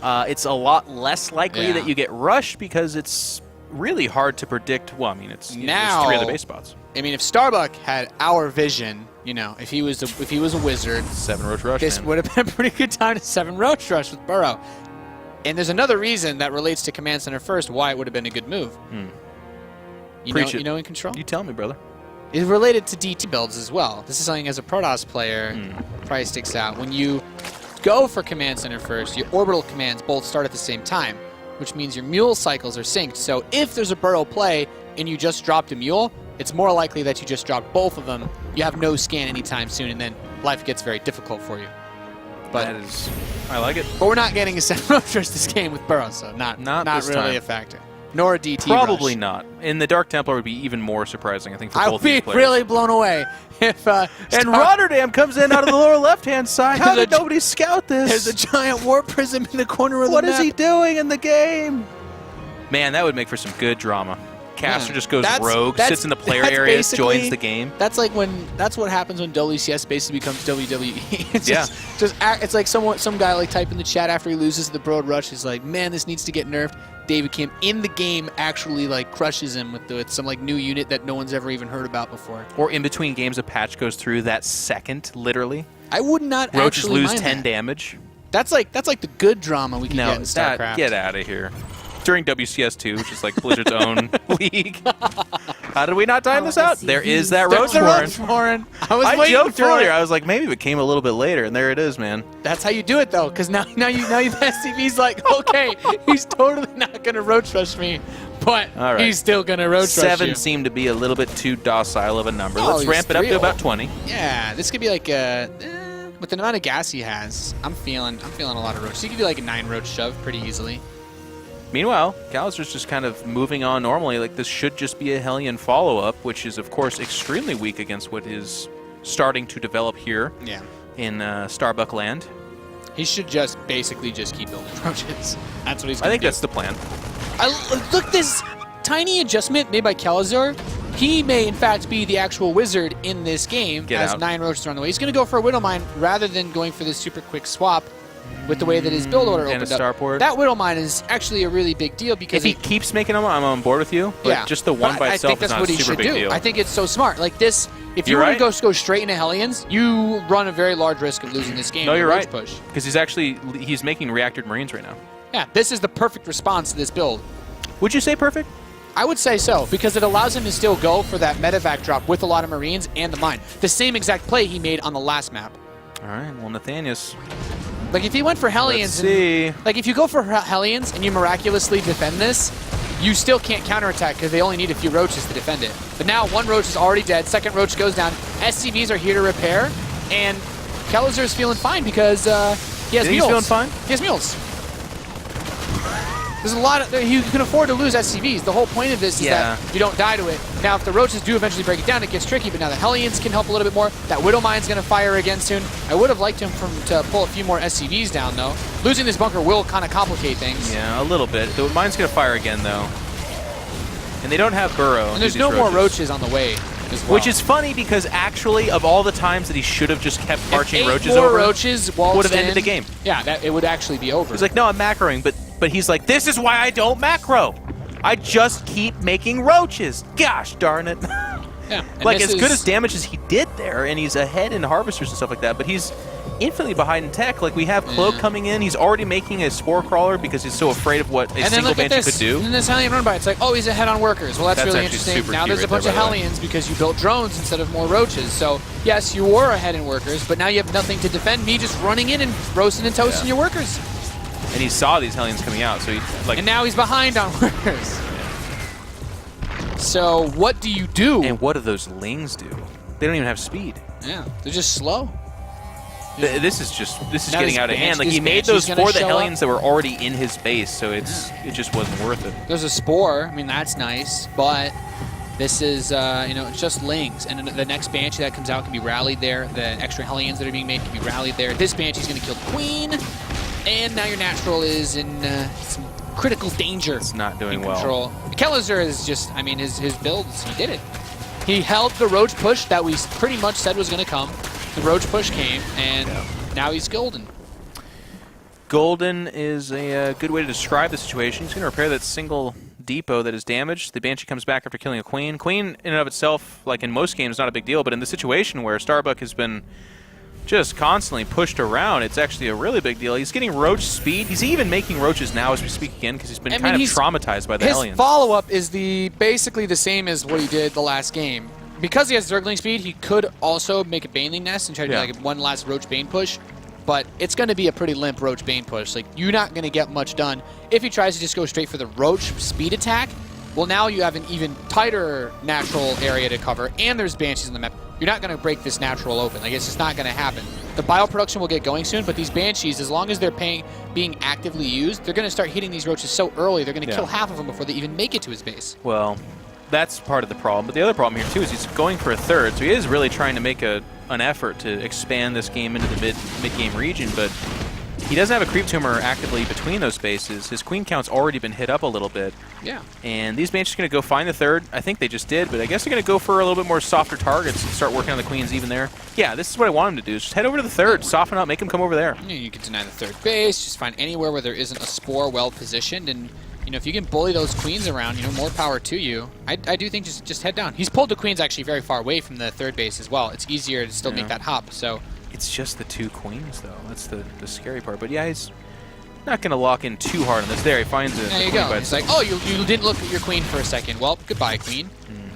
it's a lot less likely that you get rushed because it's really hard to predict. Well, I mean, it's 3 other base spots. I mean, if Starbuck had our vision, you know, if he was a wizard, 7 Roach Rush. This would have been a pretty good time to 7 Roach Rush with Burrow. And there's another reason that relates to Command Center first why it would have been a good move. You know in Control? You tell me, brother. It's related to DT builds as well. This is something as a Protoss player probably sticks out. When you go for Command Center first, your orbital commands both start at the same time, which means your mule cycles are synced. So if there's a Burrow play and you just dropped a mule, it's more likely that you just dropped both of them. You have no scan anytime soon, and then life gets very difficult for you. But I like it. But we're not getting a 7 Roach Rush this game with Burrow, so not really a factor. Nor a DT Probably rush. not. In the Dark Templar would be even more surprising, I think, for I both would these be players. really blown away if and Rotterdam comes in out of the lower left-hand side. How did nobody scout this? There's a giant war prism in the corner of the map. What is he doing in the game? Man, that would make for some good drama. Caster just goes rogue, sits in the player area, joins the game. That's what happens when WCS basically becomes WWE. It's it's like some guy like type in the chat after he loses the Broad Rush. He's like, man, this needs to get nerfed. David Kim in the game actually like crushes him with some like new unit that no one's ever even heard about before. Or in between games, a patch goes through that second, literally. I would not. Roaches actually lose mind 10 that. damage. That's like the good drama we can get in StarCraft. Get out of here. During WCS 2, which is like Blizzard's own league. How did we not time this out? There is that Roach Warren. I joked earlier. I was like, maybe it came a little bit later, and there it is, man. That's how you do it, though, because now you SCV's like, okay, he's totally not going to Roach Rush me, but All right. he's still going to roach rush 7 you. seemed to be a little bit too docile of a number. Oh, Let's he's ramp it up to 3-0. about 20. Yeah, this could be like a... with the amount of gas he has, I'm feeling a lot of roach. He could do like a 9 roach shove pretty easily. Meanwhile, Callister's just kind of moving on normally. Like, this should just be a Hellion follow-up, which is, of course, extremely weak against what is starting to develop here Yeah. in Starbuck land. He should just basically just keep building roaches. That's what he's I going to think do. that's the plan. Look, this tiny adjustment made by Calazar. He may, in fact, be the actual wizard in this game. Get as out. 9 roaches are on the way. He's going to go for a Widow Mine rather than going for this super quick swap with the way that his build order And a opened up. starport. That Widow Mine is actually a really big deal because If he keeps making them, I'm on board with you. But yeah, just the one But by I itself think that's is not what a he super should big do. deal. I think it's so smart. Like this, if you You're were right. to go straight into Hellions, you run a very large risk of losing this game. No, in a you're roach right. Push. Because he's making reactored Marines right now. Yeah, this is the perfect response to this build. Would you say perfect? I would say so, because it allows him to still go for that medevac drop with a lot of Marines and the mine. The same exact play he made on the last map. All right, well, Nathanius. Like, if he went for Hellions, Let's see. like, if you go for Hellions and you miraculously defend this, you still can't counterattack because they only need a few roaches to defend it. But now one roach is already dead, second roach goes down, SCVs are here to repair, and Kellizer is feeling fine because he has Think he's mules. feeling fine? He has mules. There's a lot of... You can afford to lose SCVs. The whole point of this is Yeah. that you don't die to it. Now, if the roaches do eventually break it down, it gets tricky, but now the Hellions can help a little bit more. That Widow Mine's going to fire again soon. I would have liked him to pull a few more SCVs down, though. Losing this bunker will kind of complicate things. Yeah, a little bit. The mine's going to fire again, though. And they don't have burrow. And there's to no these more roaches on the way as well. Which is funny because actually, of all the times that he should have just kept marching If roaches more over, roaches waltzed would have ended in, the game. Yeah, it would actually be over. He's like, no, I'm macroing, but he's like, this is why I don't macro. I just keep making roaches. Gosh darn it. yeah. and Like, this as good is- as damage as he did there, and he's ahead in harvesters and stuff like that, but he's infinitely behind in tech. Like, we have Cloak Yeah. coming in. He's already making a Spore Crawler because he's so afraid of what a And then single look at Banshee this. could do. And this Hellion run by, it's like, oh, he's ahead on workers. Well, that's That's really actually interesting. super Now cute there's a right bunch there, of by the way. Hellions because you built drones instead of more roaches. So, yes, you were ahead in workers, but now you have nothing to defend me just running in and roasting and toasting your workers. And he saw these Hellions coming out, so he, like... And now he's behind on workers. So, what do you do? And what do those Lings do? They don't even have speed. Yeah, they're just slow. This is Now getting this out of hand. Banshee- Like, he this made Banshee's those gonna for the show up. Hellions that were already in his base, so it just wasn't worth it. There's a Spore. I mean, that's nice, but this is, it's just Lings. And the next Banshee that comes out can be rallied there. The extra Hellions that are being made can be rallied there. This Banshee's going to kill the Queen, and now your Natural is in some critical danger. It's not doing in well. control. Kellizer is just, I mean, his builds, he did it. He held the Roach push that we pretty much said was going to come. The Roach push came, and now he's golden. Golden is a good way to describe the situation. He's going to repair that single depot that is damaged. The Banshee comes back after killing a Queen. Queen, in and of itself, like in most games, not a big deal, but in the situation where Starbuck has been just constantly pushed around, it's actually a really big deal. He's getting Roach speed. He's even making Roaches now as we speak again because he's been kind of traumatized by the His Hellions. follow-up is basically the same as what he did the last game. Because he has Zergling speed, he could also make a Baneling nest and try to do like one last Roach Bane push, but it's going to be a pretty limp Roach Bane push. Like, you're not going to get much done. If he tries to just go straight for the Roach speed attack, well, now you have an even tighter natural area to cover, and there's Banshees on the map. You're not going to break this natural open. Like, it's just not going to happen. The bioproduction will get going soon, but these Banshees, as long as they're being actively used, they're going to start hitting these Roaches so early, they're going to kill half of them before they even make it to his base. Well, that's part of the problem. But the other problem here, too, is he's going for a third. So he is really trying to make an effort to expand this game into the mid-game region. But he doesn't have a Creep Tumor actively between those bases. His Queen count's already been hit up a little bit. Yeah. And these Banshees are going to go find the third. I think they just did, but I guess they're going to go for a little bit more softer targets and start working on the Queens even there. Yeah, this is what I want him to do. Is just head over to the third, soften up, make him come over there. You can deny the third base, just find anywhere where there isn't a Spore well positioned, and if you can bully those Queens around, more power to you. I do think just head down. He's pulled the Queens actually very far away from the third base as well. It's easier to still make that hop, so. It's just the two Queens, though. That's the scary part. But yeah, he's not going to lock in too hard on this. There, he finds it. There you go. It's like, oh, you didn't look at your Queen for a second. Well, goodbye, Queen.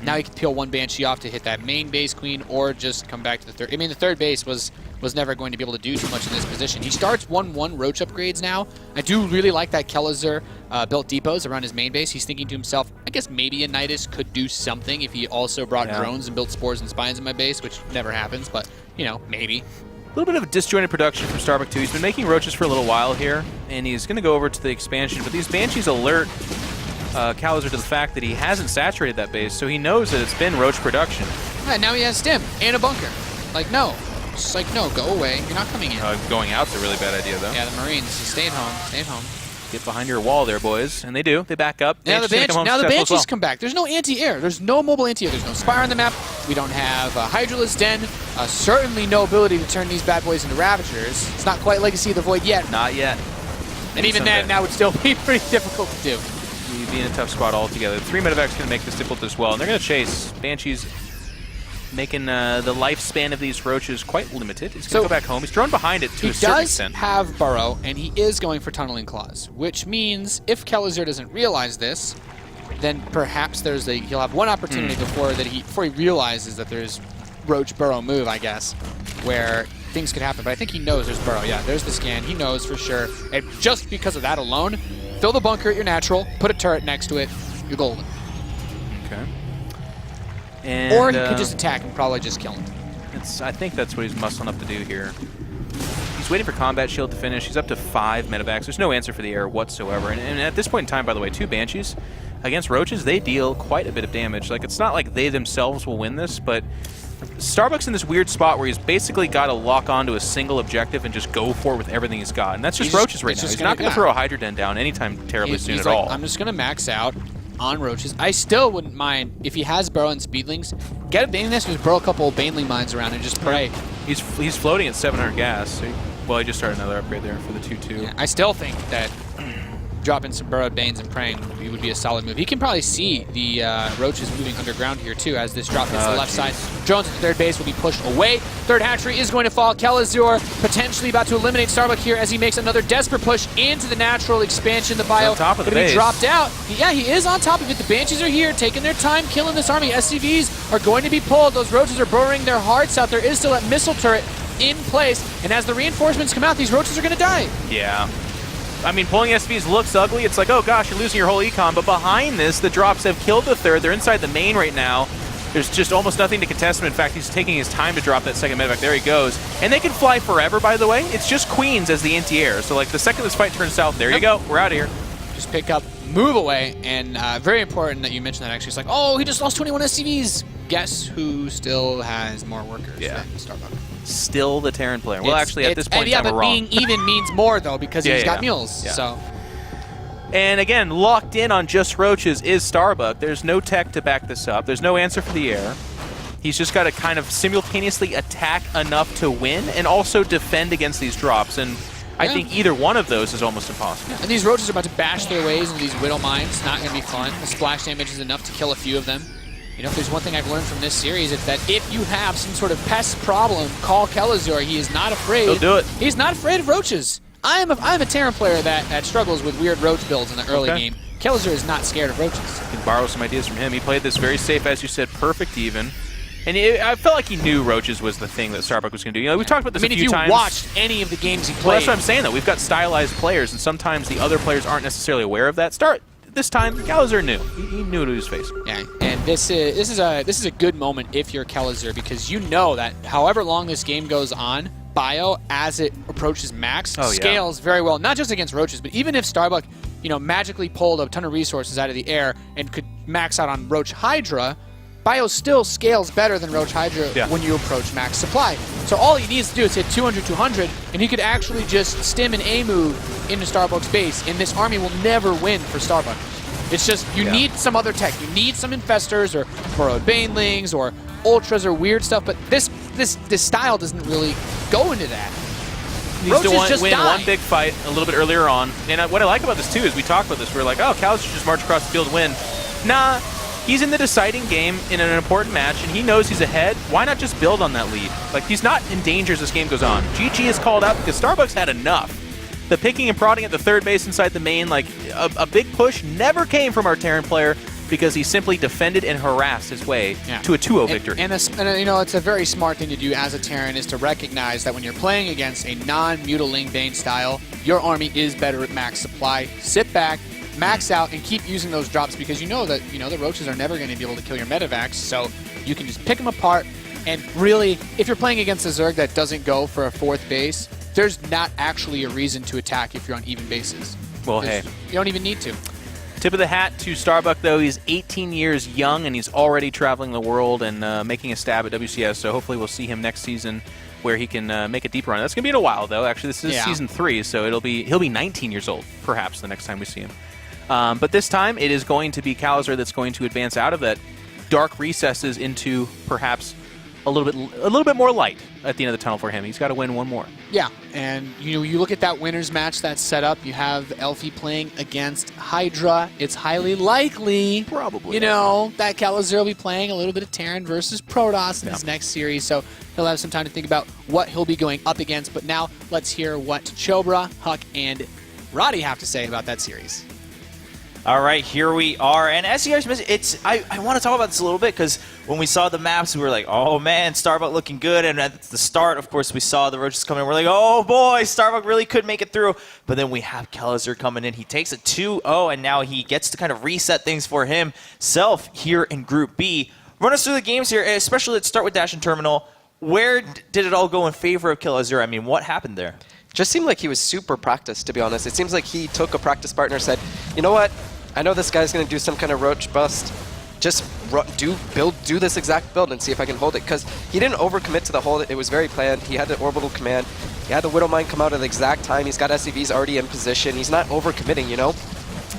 Now he can peel one Banshee off to hit that main base queen or just come back to the third. I mean, the third base was never going to be able to do too much in this position. He starts 1-1 Roach upgrades now. I do really like that Kelazur built depots around his main base. He's thinking to himself, I guess maybe a Nidus could do something if he also brought drones and built spores and spines in my base, which never happens, but, you know, maybe. A little bit of disjointed production from Starbuck too. He's been making roaches for a little while here, and he's going to go over to the expansion, but these Banshees alert Kelazur to the fact that he hasn't saturated that base, so he knows that it's been roach production. Yeah, now he has stim and a bunker. Like, no. Just like, no, go away. You're not coming in. Going out's a really bad idea, though. Yeah, the Marines, just stay at home. Stay at home. Get behind your wall there, boys. And they do. They back up. Now the Banshees Banshees come back. There's no anti-air. There's no mobile anti-air. There's no Spire on the map. We don't have Hydralisk Den. Certainly no ability to turn these bad boys into Ravagers. It's not quite Legacy of the Void yet. Not yet. And even then, that would still be pretty difficult to do. He'd be in a tough spot altogether. 3 Medevac's going to make this difficult as well. And they're going to chase. Banshees making the lifespan of these roaches quite limited. He's going to go back home. He's thrown behind it to a certain extent. He does have Burrow, and he is going for Tunneling Claws, which means if Kelazur doesn't realize this, then perhaps he'll have one opportunity before he realizes that there's Roach Burrow move, I guess, where things could happen. But I think he knows there's Burrow. Yeah, there's the scan. He knows for sure. And just because of that alone, fill the bunker at your natural, put a turret next to it, you're golden. Okay. And, or he could just attack and probably just kill him. I think that's what he's muscling up to do here. He's waiting for Combat Shield to finish. He's up to 5 Medevacs. There's no answer for the air whatsoever. And at this point in time, by the way, 2 Banshees against Roaches, they deal quite a bit of damage. Like, it's not like they themselves will win this, but Starbuck's in this weird spot where he's basically got to lock onto a single objective and just go for it with everything he's got. And that's just Roaches right now. He's not going to throw a Hydra Den down anytime terribly soon at all. I'm just going to max out on Roaches. I still wouldn't mind if he has Burrow and Speedlings. Get a Bane Nest and just burrow a couple of Baneling mines around and just pray. He's floating at 700 gas. So he just started another upgrade there for the 2-2. Yeah, I still think that dropping some Burrowed Banes and praying would be a solid move. He can probably see the Roaches moving underground here too as this drop hits the left side. Drones at the third base will be pushed away. Third hatchery is going to fall. Kelazur potentially about to eliminate Starbuck here as he makes another desperate push into the natural expansion. The bio on top of the base. Be dropped out. Yeah, he is on top of it. The Banshees are here taking their time killing this army. SCVs are going to be pulled. Those Roaches are burrowing their hearts out. There is still that missile turret in place. And as the reinforcements come out, these Roaches are going to die. Yeah. I mean, pulling SVs looks ugly. It's like, oh gosh, you're losing your whole econ. But behind this, the drops have killed the third. They're inside the main right now. There's just almost nothing to contest him. In fact, he's taking his time to drop that second medevac. There he goes. And they can fly forever, by the way. It's just Queens as the anti-air. So, like, the second this fight turns south, there you go. We're out of here. Just pick up, move away, and very important that you mentioned that, actually. It's like, oh, he just lost 21 SCVs. Guess who still has more workers than Starbuck? Still the Terran player. Well, actually, at this point in time, but we're wrong. being even means more, though, because he's got mules. Yeah. So. And again, locked in on just Roaches is Starbuck. There's no tech to back this up. There's no answer for the air. He's just got to kind of simultaneously attack enough to win and also defend against these drops. And I think either one of those is almost impossible. Yeah. And these Roaches are about to bash their ways into these Widow Mines. Not going to be fun. The splash damage is enough to kill a few of them. You know, if there's one thing I've learned from this series, it's that if you have some sort of pest problem, call Kelazur. He is not afraid. He'll do it. He's not afraid of Roaches. I'm a Terran player that struggles with weird Roach builds in the early game. Kelazur is not scared of Roaches. You can borrow some ideas from him. He played this very safe, as you said, perfect even. And I felt like he knew Roaches was the thing that Starbuck was going to do. You know, we've talked about this a few times. If you watched any of the games he played. Well, that's what I'm saying, though. We've got stylized players, and sometimes the other players aren't necessarily aware of that. This time, Kelazur knew. He knew what he was facing. Yeah, and this is a good moment if you're Kelazur, because you know that however long this game goes on, bio, as it approaches max, scales very well, not just against Roaches, but even if Starbuck, you know, magically pulled a ton of resources out of the air and could max out on Roach Hydra, bio still scales better than Roach Hydra when you approach max supply. So all he needs to do is hit 200, 200, and he could actually just stim an A move into Starbuck's base, and this army will never win for Starbuck. It's just, you need some other tech. You need some Infestors or Burrowed Banelings or Ultras or weird stuff, but this style doesn't really go into that. Needs to win one big fight a little bit earlier on. And what I like about this, too, is we talked about this. We're like, oh, Kelazur should just march across the field and win. Nah, he's in the deciding game in an important match, and he knows he's ahead. Why not just build on that lead? Like, he's not in danger as this game goes on. GG is called out because Starbucks had enough. The picking and prodding at the third base inside the main, like, a big push never came from our Terran player. because he simply defended and harassed his way Yeah. to a 2-0 victory. And you know, it's a very smart thing to do as a Terran is to recognize that when you're playing against a non-mutiling Bane style, your army is better at max supply. Sit back, max out, and keep using those drops because you know that the roaches are never going to be able to kill your medivacs, so you can just pick them apart. And really, if you're playing against a Zerg that doesn't go for a 4th base, there's not actually a reason to attack if you're on even bases. Well, hey. You don't even need to. Tip of the hat to Starbuck, though. He's 18 years young, and he's already traveling the world and making a stab at WCS, so hopefully we'll see him next season where he can make a deep run. That's going to be in a while, though. Actually, this is Season 3, so he'll be 19 years old, perhaps, the next time we see him. But this time, it is going to be Kalazar that's going to advance out of that dark recesses into perhaps a little bit more light at the end of the tunnel for him. He's got to win one more. Yeah, and you look at that winner's match that's set up. You have Elfie playing against Hydra. It's highly likely, Probably. that Kalazar will be playing a little bit of Terran versus Protoss in his next series. So he'll have some time to think about what he'll be going up against. But now let's hear what Chobra, Huck, and Roddy have to say about that series. All right, here we are. And as you guys mentioned, I want to talk about this a little bit because when we saw the maps, we were like, oh, man, Starbuck looking good. And at the start, of course, we saw the roaches coming in. We're like, oh, boy, Starbuck really could make it through. But then we have Kalazar coming in. He takes a 2-0, and now he gets to kind of reset things for himself here in Group B. Run us through the games here, especially let's start with Dash and Terminal. Where did it all go in favor of Kalazar? I mean, what happened there? Just seemed like he was super practiced, to be honest. It seems like he took a practice partner and said, you know what? I know this guy's going to do some kind of roach bust. Just do this exact build and see if I can hold it. Because he didn't overcommit to the hold. It was very planned. He had the orbital command. He had the Widowmine come out at the exact time. He's got SCVs already in position. He's not overcommitting,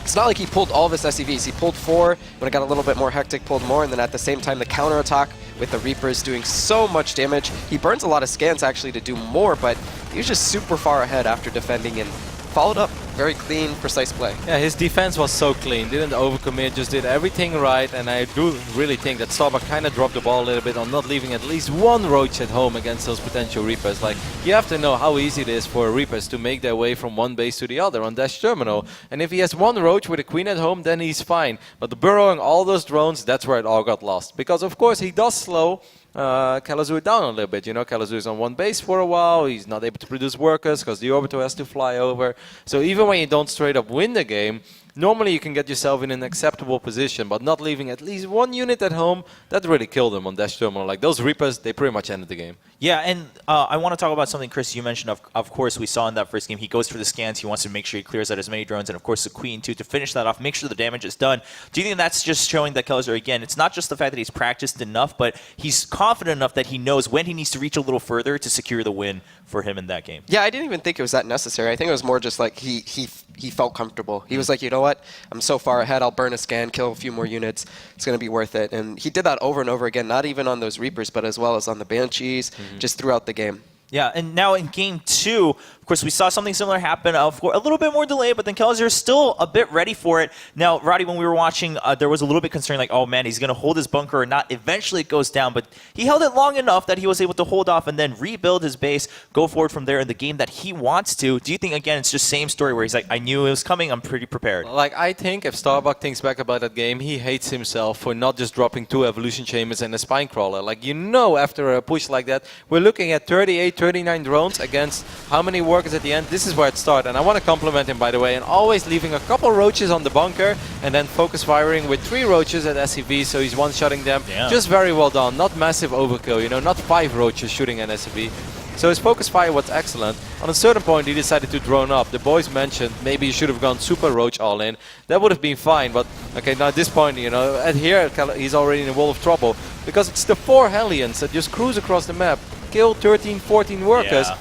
It's not like he pulled all of his SCVs. He pulled 4. When it got a little bit more hectic, pulled more. And then at the same time, the counterattack with the Reapers doing so much damage. He burns a lot of scans, actually, to do more. But he was just super far ahead after defending and followed up. Very clean, precise play. Yeah, his defense was so clean. Didn't overcommit, just did everything right. And I do really think that Starbuck kind of dropped the ball a little bit on not leaving at least one roach at home against those potential Reapers. Like, you have to know how easy it is for Reapers to make their way from one base to the other on Dash Terminal. And if he has one roach with a queen at home, then he's fine. But the burrowing all those drones, that's where it all got lost. Because, of course, he does slow Kalazar down a little bit. Kalazar is on one base for a while. He's not able to produce workers because the Orbital has to fly over. So even when you don't straight up win the game, normally you can get yourself in an acceptable position, but not leaving at least one unit at home, that really killed him on Dash Terminal. Like, those Reapers, they pretty much ended the game. Yeah, and I want to talk about something, Chris, you mentioned. Of course, we saw in that first game, he goes for the scans. He wants to make sure he clears out as many drones, and of course the Queen, too, to finish that off, make sure the damage is done. Do you think that's just showing that Kalazar, again, it's not just the fact that he's practiced enough, but he's confident enough that he knows when he needs to reach a little further to secure the win for him in that game? Yeah, I didn't even think it was that necessary. I think it was more just like he felt comfortable. He was like, you know what? I'm so far ahead. I'll burn a scan, kill a few more units. It's going to be worth it. And he did that over and over again, not even on those Reapers, but as well as on the Banshees, just throughout the game. Yeah, and now in Game 2, of course, we saw something similar happen for a little bit more delay, but then Kalazar is still a bit ready for it. Now, Roddy, when we were watching, there was a little bit concern, like, oh man, he's going to hold his bunker or not. Eventually it goes down, but he held it long enough that he was able to hold off and then rebuild his base, go forward from there in the game that he wants to. Do you think, again, it's just same story where he's like, I knew it was coming, I'm pretty prepared? Like, I think if Starbuck thinks back about that game, he hates himself for not just dropping 2 Evolution Chambers and a Spine Crawler. Like, after a push like that, we're looking at 38, 39 drones against how many workers at the end. This is where it started, and I want to compliment him, by the way, and always leaving a couple roaches on the bunker and then focus firing with 3 roaches at SCV, so he's one-shotting them. Yeah. Just very well done. Not massive overkill, not 5 roaches shooting at SCV. So his focus fire was excellent. On a certain point, he decided to drone up. The boys mentioned maybe he should have gone super roach all in. That would have been fine, but okay, now at this point, at here, he's already in a world of trouble because it's the 4 Hellions that just cruise across the map, kill 13, 14 workers. Yeah.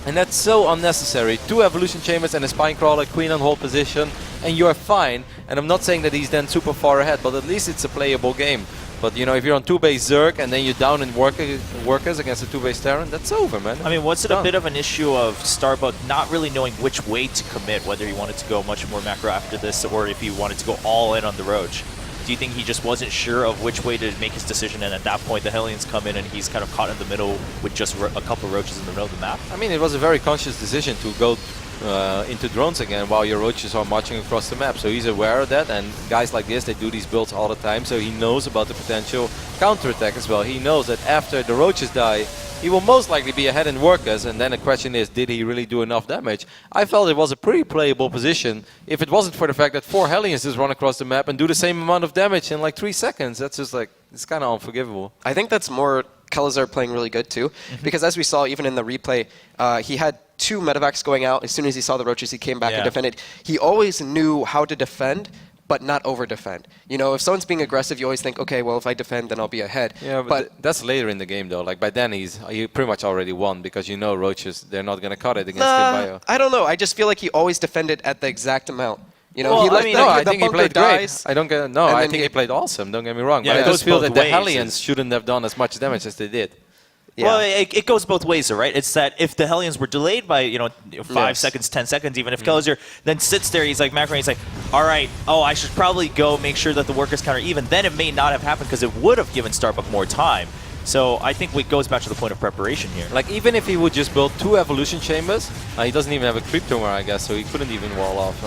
And that's so unnecessary. 2 Evolution Chambers and a Spine Crawler, Queen on hold position, and you're fine. And I'm not saying that he's then super far ahead, but at least it's a playable game. But, if you're on 2-base Zerg and then you're down in workers against a 2-base Terran, that's over, man. I mean, was it a bit of an issue of Starbuck not really knowing which way to commit, whether he wanted to go much more macro after this or if he wanted to go all in on the Roach? Do you think he just wasn't sure of which way to make his decision, and at that point the Hellions come in and he's kind of caught in the middle with just a couple roaches in the middle of the map? I mean, it was a very conscious decision to go into drones again while your roaches are marching across the map. So he's aware of that, and guys like this, they do these builds all the time, so he knows about the potential counterattack as well. He knows that after the roaches die, he will most likely be ahead in workers, and then the question is, did he really do enough damage? I felt it was a pretty playable position if it wasn't for the fact that 4 Hellions just run across the map and do the same amount of damage in like 3 seconds. That's just like, it's kind of unforgivable. I think that's more Kelazar playing really good too, because as we saw even in the replay, he had 2 medevacs going out. As soon as he saw the roaches, he came back and defended. He always knew how to defend, but not over-defend. You know, if someone's being aggressive, you always think, okay, well, if I defend, then I'll be ahead. Yeah, but that's later in the game, though. Like, by then, he pretty much already won, because you know roaches, they're not going to cut it against Team Bio. I don't know. I just feel like he always defended at the exact amount. You know, Well, I the think he bunker played dies, great. I think he played awesome, don't get me wrong. Yeah, but it I goes just feel both that the ways. Hellions shouldn't have done as much damage as they did. Yeah. Well, it goes both ways, though, right? It's that if the Hellions were delayed by 5 seconds, 10 seconds, even if Kelazar then sits there, he's like Macron, he's like, all right, I should probably go make sure that the workers counter even. Then it may not have happened because it would have given Starbuck more time. So I think it goes back to the point of preparation here. Like, even if he would just build 2 evolution chambers, he doesn't even have a creep tumor, I guess, so he couldn't even wall off.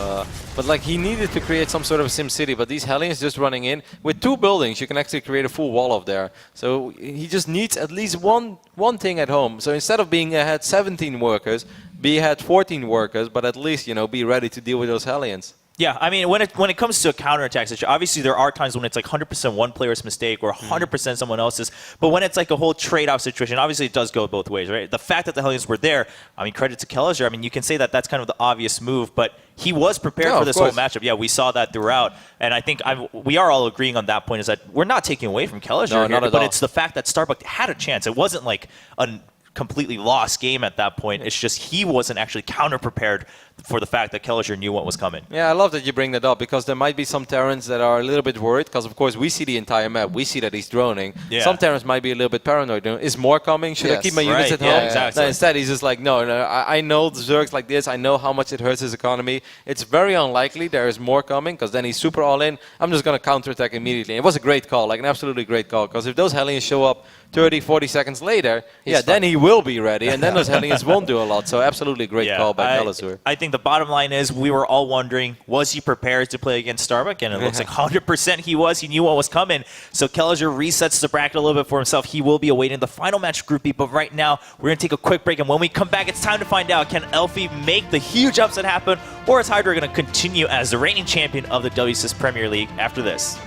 But like, he needed to create some sort of Sim City, but these Hellions just running in with 2 buildings, you can actually create a full wall off there. So he just needs at least one thing at home. So instead of being ahead 17 workers, be ahead 14 workers, but at least be ready to deal with those Hellions. Yeah, I mean, when it comes to a counterattack situation, obviously there are times when it's like 100% one player's mistake or 100% someone else's. But when it's like a whole trade-off situation, obviously it does go both ways, right? The fact that the Hellions were there, I mean, credit to Kelazar. I mean, you can say that that's kind of the obvious move, but he was prepared for this whole matchup. Yeah, we saw that throughout. And I think we are all agreeing on that point, is that we're not taking away from Kelazar No, here, not at but all. it's the fact that Starbuck had a chance. It wasn't like a completely lost game at that point. It's just he wasn't actually counter-prepared for the fact that Kelazar knew what was coming. Yeah, I love that you bring that up, because there might be some Terrans that are a little bit worried, because of course we see the entire map, we see that he's droning. Yeah. Some Terrans might be a little bit paranoid. Is more coming? Should I keep my units at home? Yeah, exactly. No, instead, he's just like, no, I know the Zergs like this, I know how much it hurts his economy. It's very unlikely there is more coming, because then he's super all in. I'm just going to counterattack immediately. It was a great call, like an absolutely great call, because if those Hellions show up 30, 40 seconds later, then he will be ready, and then those Hellions won't do a lot. So absolutely great call by Kelazar. I think the bottom line is we were all wondering, was he prepared to play against Starbuck? And it looks like 100% he was. He knew what was coming. So Kelazar resets the bracket a little bit for himself. He will be awaiting the final match Group B. But right now, we're going to take a quick break. And when we come back, it's time to find out, can Elfie make the huge upset happen? Or is Hydra going to continue as the reigning champion of the WCS Premier League after this?